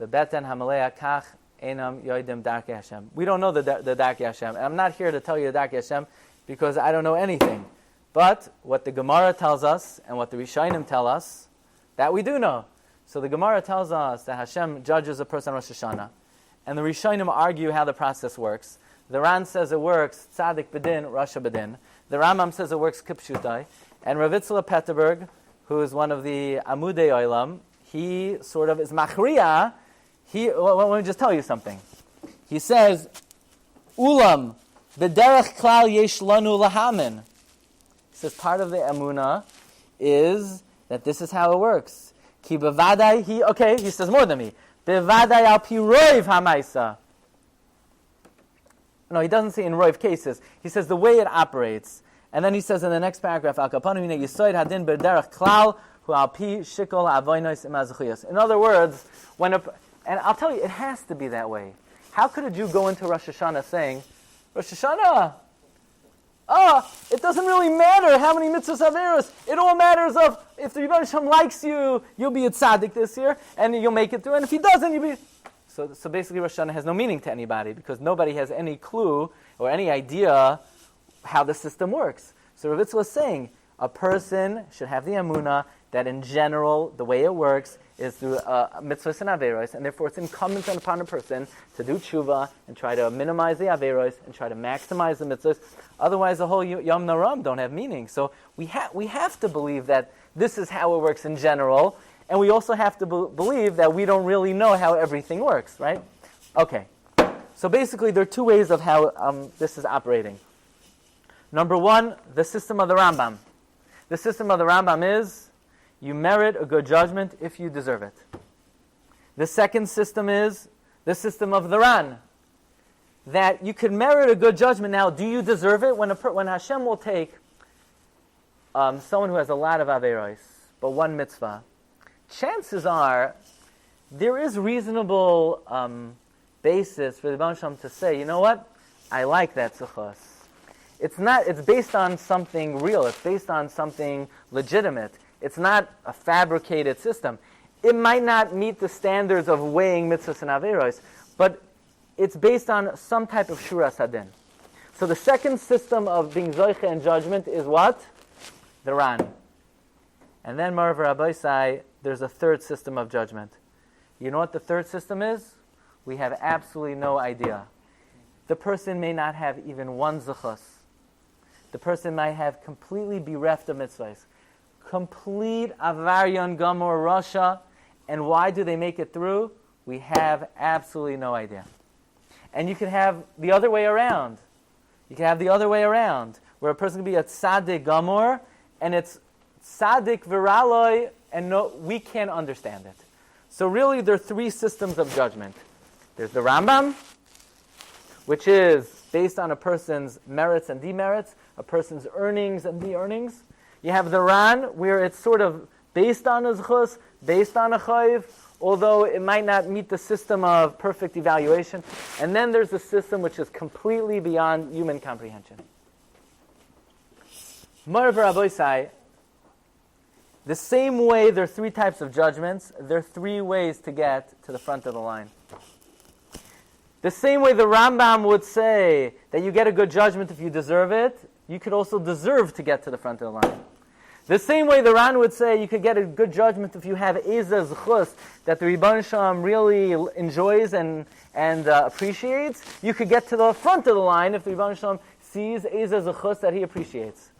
Bebeten Hamalea Kach Einam Yoidim Darkei Hashem. We don't know the Darkei Hashem, and I'm not here to tell you the Darkei Hashem because I don't know anything. But what the Gemara tells us and what the Rishonim tell us, that we do know. So the Gemara tells us that Hashem judges a person on Rosh Hashanah, and the Rishonim argue how the process works. The Ran says it works Tzadik B'din, Rasha B'din. The Rambam says it works Kipshutai. And Rav Itzla Petterberg, who is one of the Amudei Olam, he sort of is Machriya. Let me just tell you something. He says, Ulam, B'derech Klal Yesh Lanu Lahamin. He says part of the Emunah is that this is how it works. Ki bevadai, he says more than me. Bevadai al pi roiv hamaisa. No, he doesn't say in roiv cases. He says the way it operates. And then he says in the next paragraph, al kapanu hine yisoid hadin b'derech klal hu al pi shikol avoinos imazachuyos. In other words, and I'll tell you, it has to be that way. How could a Jew go into Rosh Hashanah saying, Rosh Hashanah, it doesn't really matter how many mitzvahs averos. It all matters of if the Rebbe Hashem likes you, you'll be a tzaddik this year, and you'll make it through. And if he doesn't, you'll be... So basically Rosh Hashanah has no meaning to anybody because nobody has any clue or any idea how the system works. So Rav Itzla is saying a person should have the emunah that in general the way it works is through mitzvahs and averos, and therefore it's incumbent upon a person to do tshuva and try to minimize the averos and try to maximize the mitzvahs. Otherwise, the whole Yom Naram don't have meaning. So we have to believe that this is how it works in general, and we also have to believe that we don't really know how everything works, right? Okay. So basically, there are two ways of how this is operating. Number one, the system of the Rambam. The system of the Rambam is you merit a good judgment if you deserve it. The second system is the system of the Ran, that you could merit a good judgment. Now, do you deserve it? When Hashem will take someone who has a lot of averos, but one mitzvah, chances are there is reasonable basis for the Rebbe Shalom to say, you know what? I like that tzachos. It's based on something real. It's based on something legitimate. It's not a fabricated system. It might not meet the standards of weighing mitzvahs and averos, but it's based on some type of shuras hadin. So the second system of being zoiche and judgment is what? The Ran. And then Marav Rabbi say there's a third system of judgment. You know what the third system is? We have absolutely no idea. The person may not have even one zechus. The person might have completely bereft of mitzvahs. Complete avaryan gamor rasha. And why do they make it through? We have absolutely no idea. And you can have the other way around. You can have the other way around, where a person can be a tzaddik gamor, and it's tzaddik viraloi, and we can't understand it. So really, there are three systems of judgment. There's the Rambam, which is based on a person's merits and demerits, a person's earnings and de-earnings. You have the Ran, where it's sort of based on a zchus, based on a chayiv, although it might not meet the system of perfect evaluation. And then there's a system which is completely beyond human comprehension. Marav Rabbi say, the same way there are three types of judgments, there are three ways to get to the front of the line. The same way the Rambam would say that you get a good judgment if you deserve it, you could also deserve to get to the front of the line. The same way the Ran would say you could get a good judgment if you have Ezeh Zchus that the Rebbe Shalom really enjoys and appreciates, you could get to the front of the line if the Rebbe Shalom sees Ezeh Zchus that he appreciates.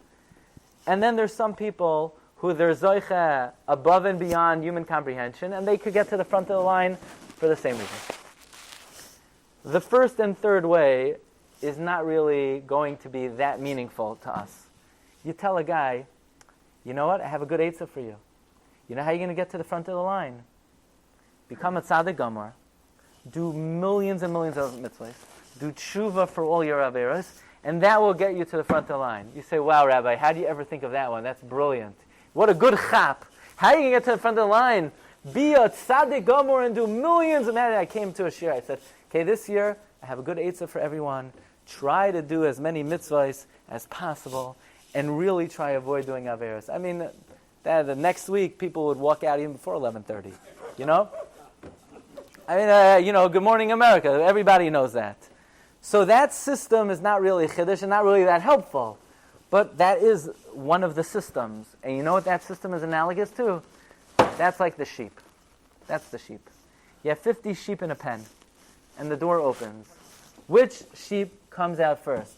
And then there's some people who they're zoiche above and beyond human comprehension, and they could get to the front of the line for the same reason. The first and third way is not really going to be that meaningful to us. You tell a guy, you know what, I have a good eitzah for you. You know how you're going to get to the front of the line? Become a tzaddik gamor. Do millions and millions of mitzvahs. Do tshuva for all your averos, and that will get you to the front of the line. You say, wow, Rabbi, how do you ever think of that one? That's brilliant. What a good chap. How are you going to get to the front of the line? Be a tzaddik gamor and do millions of mitzvahs. I came to a shiur. I said, okay, this year, I have a good eitzah for everyone. Try to do as many mitzvahs as possible, and really try to avoid doing averos. I mean, the next week, people would walk out even before 11:30. You know? I mean, Good Morning America. Everybody knows that. So that system is not really chiddush and not really that helpful. But that is one of the systems. And you know what that system is analogous to? That's like the sheep. That's the sheep. You have 50 sheep in a pen, and the door opens. Which sheep comes out first?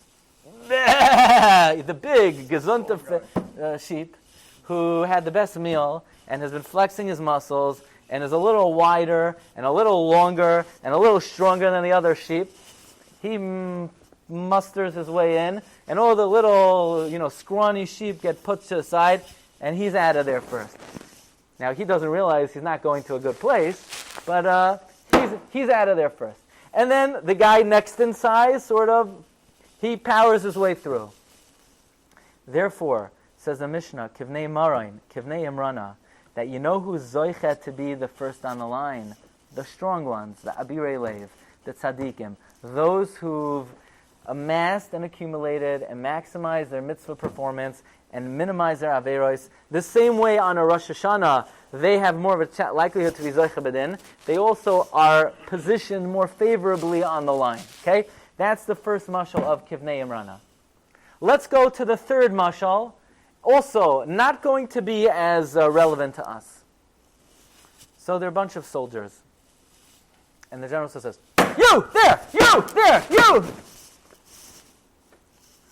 The big, gesunte sheep who had the best meal and has been flexing his muscles and is a little wider and a little longer and a little stronger than the other sheep. He musters his way in, and all the little, scrawny sheep get put to the side, and he's out of there first. Now, he doesn't realize he's not going to a good place, but he's out of there first. And then the guy next in size, he powers his way through. Therefore, says the Mishnah, Kivnei Marain, Kivnei Imrana, that you know who's zoichet to be the first on the line? The strong ones, the Abirei Lev, the Tzadikim, those who've amassed and accumulated and maximized their mitzvah performance and minimize their averos. The same way on a Rosh Hashanah, they have more of a likelihood to be zoicha b'din. They also are positioned more favorably on the line. Okay, that's the first mashal of Kivnei Imrana. Let's go to the third mashal. Also, not going to be as relevant to us. So there are a bunch of soldiers, and the general says, "You there! You there! You!"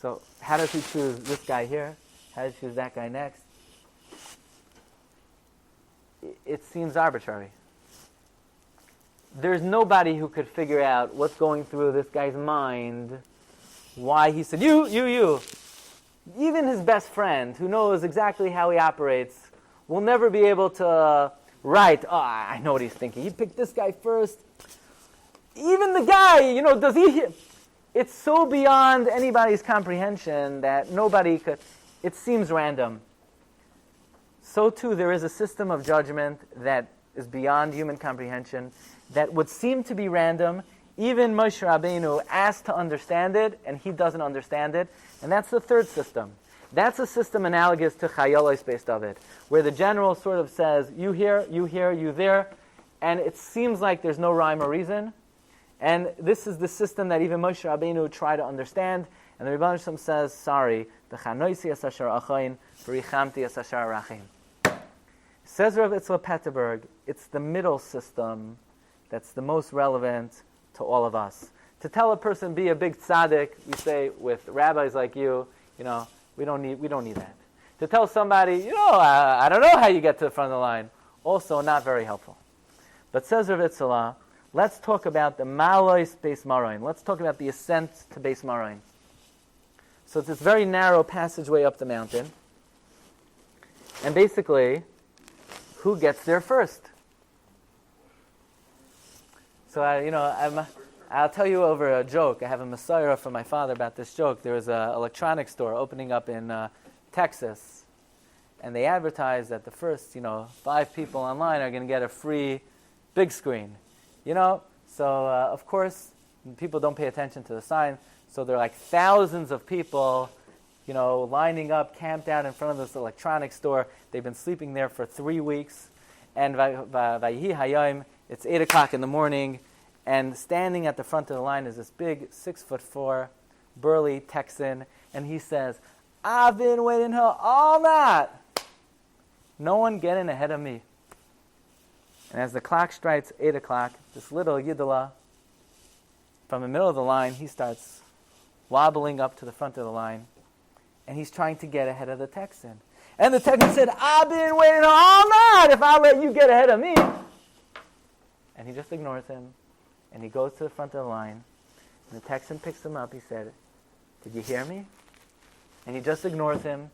So how does he choose this guy here? How does he choose that guy next? It seems arbitrary. There's nobody who could figure out what's going through this guy's mind, why he said, you. Even his best friend, who knows exactly how he operates, will never be able to write, I know what he's thinking. He picked this guy first. Even the guy, does he... It's so beyond anybody's comprehension that nobody could... It seems random. So too, there is a system of judgment that is beyond human comprehension, that would seem to be random. Even Moshe Rabbeinu asked to understand it, and he doesn't understand it. And that's the third system. That's a system analogous to Chayolos Beis David, where the general sort of says, you here, you there, and it seems like there's no rhyme or reason. And this is the system that even Moshe Rabbeinu tried to understand. And the Rebbe Shem says, sorry, the Chanoisi es asher achayin, v'richamti es asher rachim. Says Rav Itzla Petterberg, it's the middle system that's the most relevant to all of us. To tell a person, be a big tzaddik, we say with rabbis like you, we don't need that. To tell somebody, I don't know how you get to the front of the line, also not very helpful. But says Rav Itzla, let's talk about the Malois Beis Marain. Let's talk about the ascent to Beis Marain. So it's this very narrow passageway up the mountain. And basically, who gets there first? So, I'll tell you over a joke. I have a messiah from my father about this joke. There was an electronics store opening up in Texas. And they advertised that the first, 5 people online are going to get a free big screen. So of course, people don't pay attention to the sign. So there are like thousands of people, lining up, camped out in front of this electronics store. They've been sleeping there for 3 weeks. And Vayihi Hayom, it's 8 o'clock in the morning, and standing at the front of the line is this big 6'4", burly Texan, and he says, I've been waiting here all night. No one getting ahead of me. And as the clock strikes 8 o'clock, this little Yidala, from the middle of the line, he starts wobbling up to the front of the line, and he's trying to get ahead of the Texan. And the Texan said, I've been waiting all night if I let you get ahead of me. and he just ignores him, and he goes to the front of the line, and the Texan picks him up. He said, "Did you hear me?" And he just ignores him,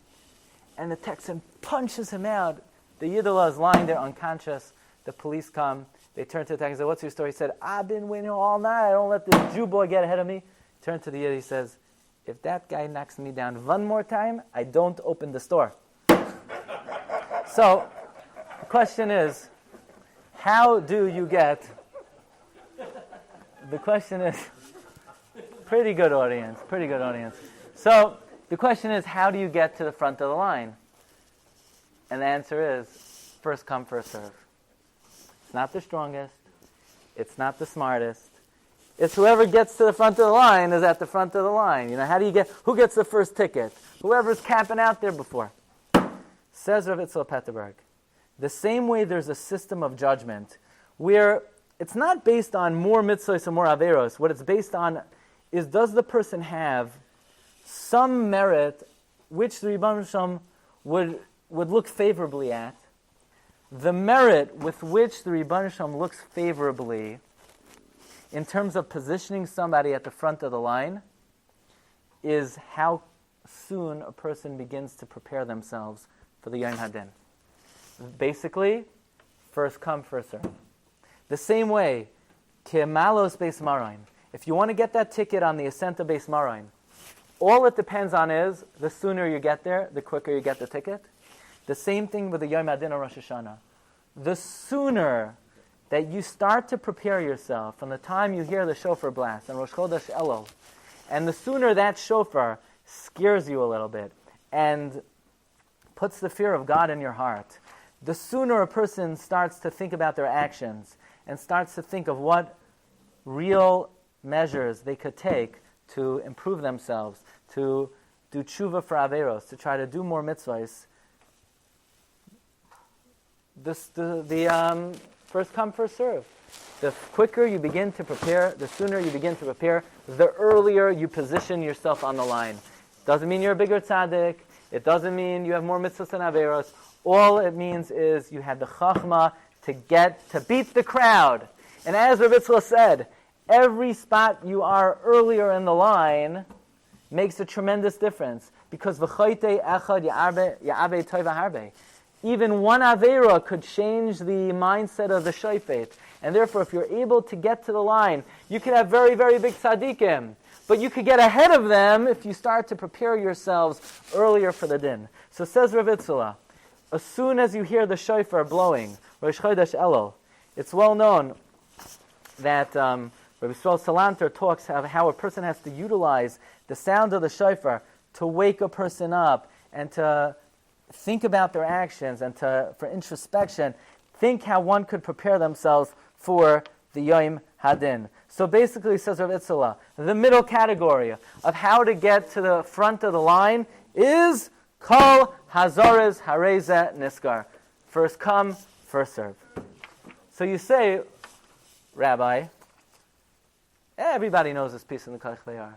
and the Texan punches him out. The Yiddilah is lying there unconscious. The police come. They turn to the Texan and say, "What's your story?" He said, "I've been waiting all night. I don't let this Jew boy get ahead of me." Turn to the Yid. He says, "If that guy knocks me down one more time, I don't open the store." So, the question is, how do you get... The question is... Pretty good audience. So, the question is, how do you get to the front of the line? And the answer is, first come, first serve. It's not the strongest. It's not the smartest. It's whoever gets to the front of the line is at the front of the line. How do you get... Who gets the first ticket? Whoever's camping out there before. Says Rav Itzl Petterberg, the same way there's a system of judgment where it's not based on more mitzvahs or more averos. What it's based on is, does the person have some merit which the Rebbeinu Shalom would look favorably at? The merit with which the Rebbeinu Shalom looks favorably in terms of positioning somebody at the front of the line is how soon a person begins to prepare themselves for the Yom Hadin. Basically, first come, first serve. The same way, Kemalos Beis Marayin. If you want to get that ticket on the ascent of Beis Marayin, all it depends on is, the sooner you get there, the quicker you get the ticket. The same thing with the Yom Hadin or Rosh Hashanah. The sooner that you start to prepare yourself from the time you hear the shofar blast and Rosh Chodesh Elul, and the sooner that shofar scares you a little bit and puts the fear of God in your heart, the sooner a person starts to think about their actions and starts to think of what real measures they could take to improve themselves, to do tshuva for averos, to try to do more mitzvahs. The first come, first serve. The quicker you begin to prepare, the sooner you begin to prepare, the earlier you position yourself on the line. Doesn't mean you're a bigger tzaddik. It doesn't mean you have more mitzvahs than averos. All it means is you had the chachma to beat the crowd. And as Rav Itzla said, every spot you are earlier in the line makes a tremendous difference, because v'choytei echad ya'ave toiv harbe. Even one avera could change the mindset of the shofet. And therefore, if you're able to get to the line, you could have very, very big tzaddikim. But you could get ahead of them if you start to prepare yourselves earlier for the din. So says Rav Itzla, as soon as you hear the shofar blowing, Rosh Chodesh Elul, it's well known that Rabbi Yisrael Salanter talks of how a person has to utilize the sound of the shofar to wake a person up and to think about their actions and for introspection, think how one could prepare themselves for the Yom Hadin. So basically, says Rav Itzla, the middle category of how to get to the front of the line is Kol Hazorez Hareza Niskar. First come, first serve. So you say, Rabbi, everybody knows this piece in the Kach Le'ar.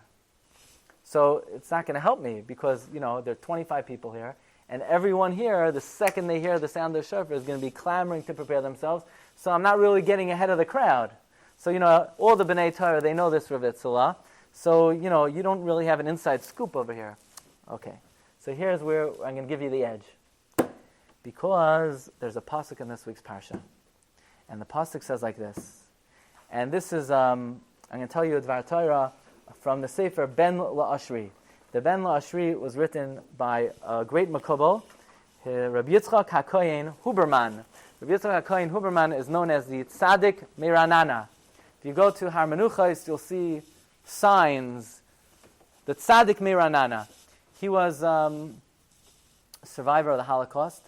So it's not going to help me because, there are 25 people here, and everyone here, the second they hear the sound of the shofar, is going to be clamoring to prepare themselves. So I'm not really getting ahead of the crowd. So, all the B'nai Torah, they know this Rav Itzla. So, you don't really have an inside scoop over here. Okay. So here's where I'm going to give you the edge. Because there's a pasuk in this week's Parsha. And the pasuk says like this. And this is, I'm going to tell you a Dvar Torah from the Sefer Ben La'ashri. The Ben La'ashri was written by a great Makubal, Rabbi Yitzchak HaKohen Huberman. Rabbi Yitzchak HaKohen Huberman is known as the Tzaddik Meiranana. If you go to Har Menuchos, you'll see signs. The Tzaddik Meiranana. He was a survivor of the Holocaust,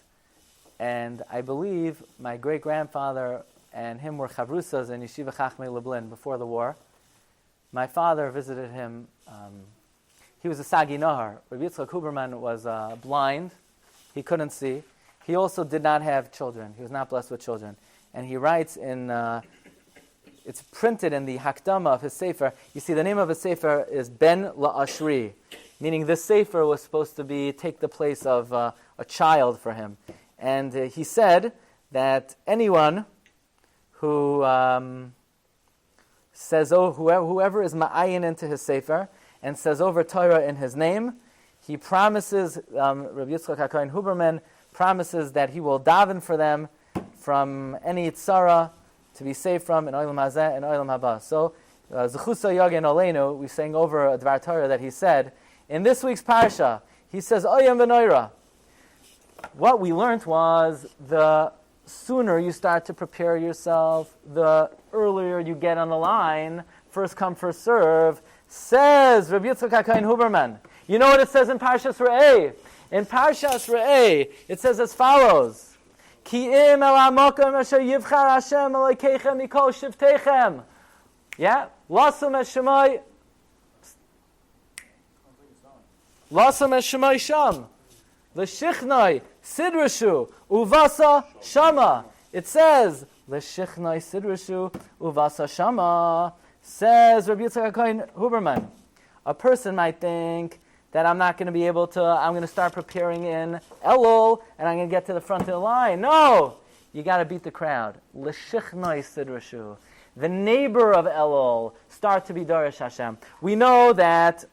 and I believe my great-grandfather and him were chavrusas in Yeshiva Chachmei Lublin before the war. My father visited him. He was a Sagi Nohar. Rabbi Yitzchak Huberman was blind. He couldn't see. He also did not have children. He was not blessed with children. And he writes in, it's printed in the Hakdama of his Sefer. You see, the name of his Sefer is Ben La'ashri, meaning this Sefer was supposed to take the place of a child for him. And he said that anyone who says, whoever is ma'ayin into his sefer and says over Torah in his name, he promises, Rabbi Yitzchak HaKohen Huberman promises that he will daven for them from any tzara to be safe from in Olam Hazeh and Olam Haba. So, Zechusa Yagen Oleinu, we sang over a Dvar Torah that he said, in this week's Parsha, he says, Oyem v'noira. What we learned was the sooner you start to prepare yourself, the earlier you get on the line, first come, first serve, says Rabbi Yitzchak HaKohen Huberman. You know what it says in Parshas Re'eh? In Parshas Re'eh, it says as follows, Ki im el ha'mokom asher yivchar Hashem Elokeichem mikol shivteichem. Yeah? Lasum es shemai sham. L'shichnai sidrashu uvasa shama. It says, L'shichnai sidrashu uvasa shama. Says Rabbi Yitzchak HaKohen Huberman. A person might think that I'm not going to be able to, I'm going to start preparing in Elul, and I'm going to get to the front of the line. No! You got to beat the crowd. L'shichnai sidrashu. The neighbor of Elul start to be Darish Hashem. We know that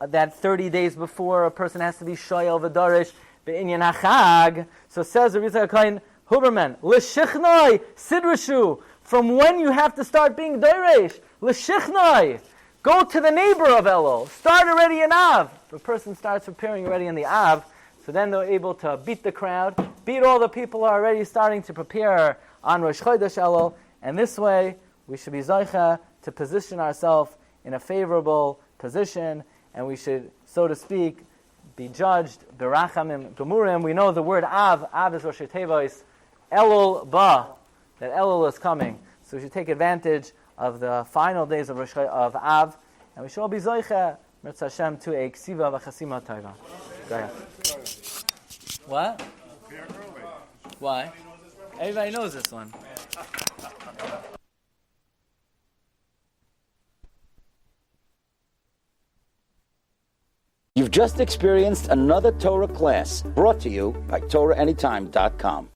30 days before a person has to be shoyel v'darish be'inyan hachag. So says Rabbi Yitzchak HaKohen Huberman, l'shichnai sidrashu. From when you have to start being darish, l'shichnai. Go to the neighbor of Elul. Start already in Av. If a person starts preparing already in the Av, so then they're able to beat the crowd, beat all the people who are already starting to prepare on Rosh Chodesh Elul, and this way we should be zoicha to position ourselves in a favorable position, and we should, so to speak, be judged berachamim gemurim. We know the word Av is Rosh Tevois, Elul ba, that Elul is coming. So we should take advantage of the final days of Av, and we should all be zoicha, Mirz Hashem, to a ksiva v'chasima taiva. Go ahead. What? Why? Everybody knows this one. You've just experienced another Torah class brought to you by TorahAnytime.com.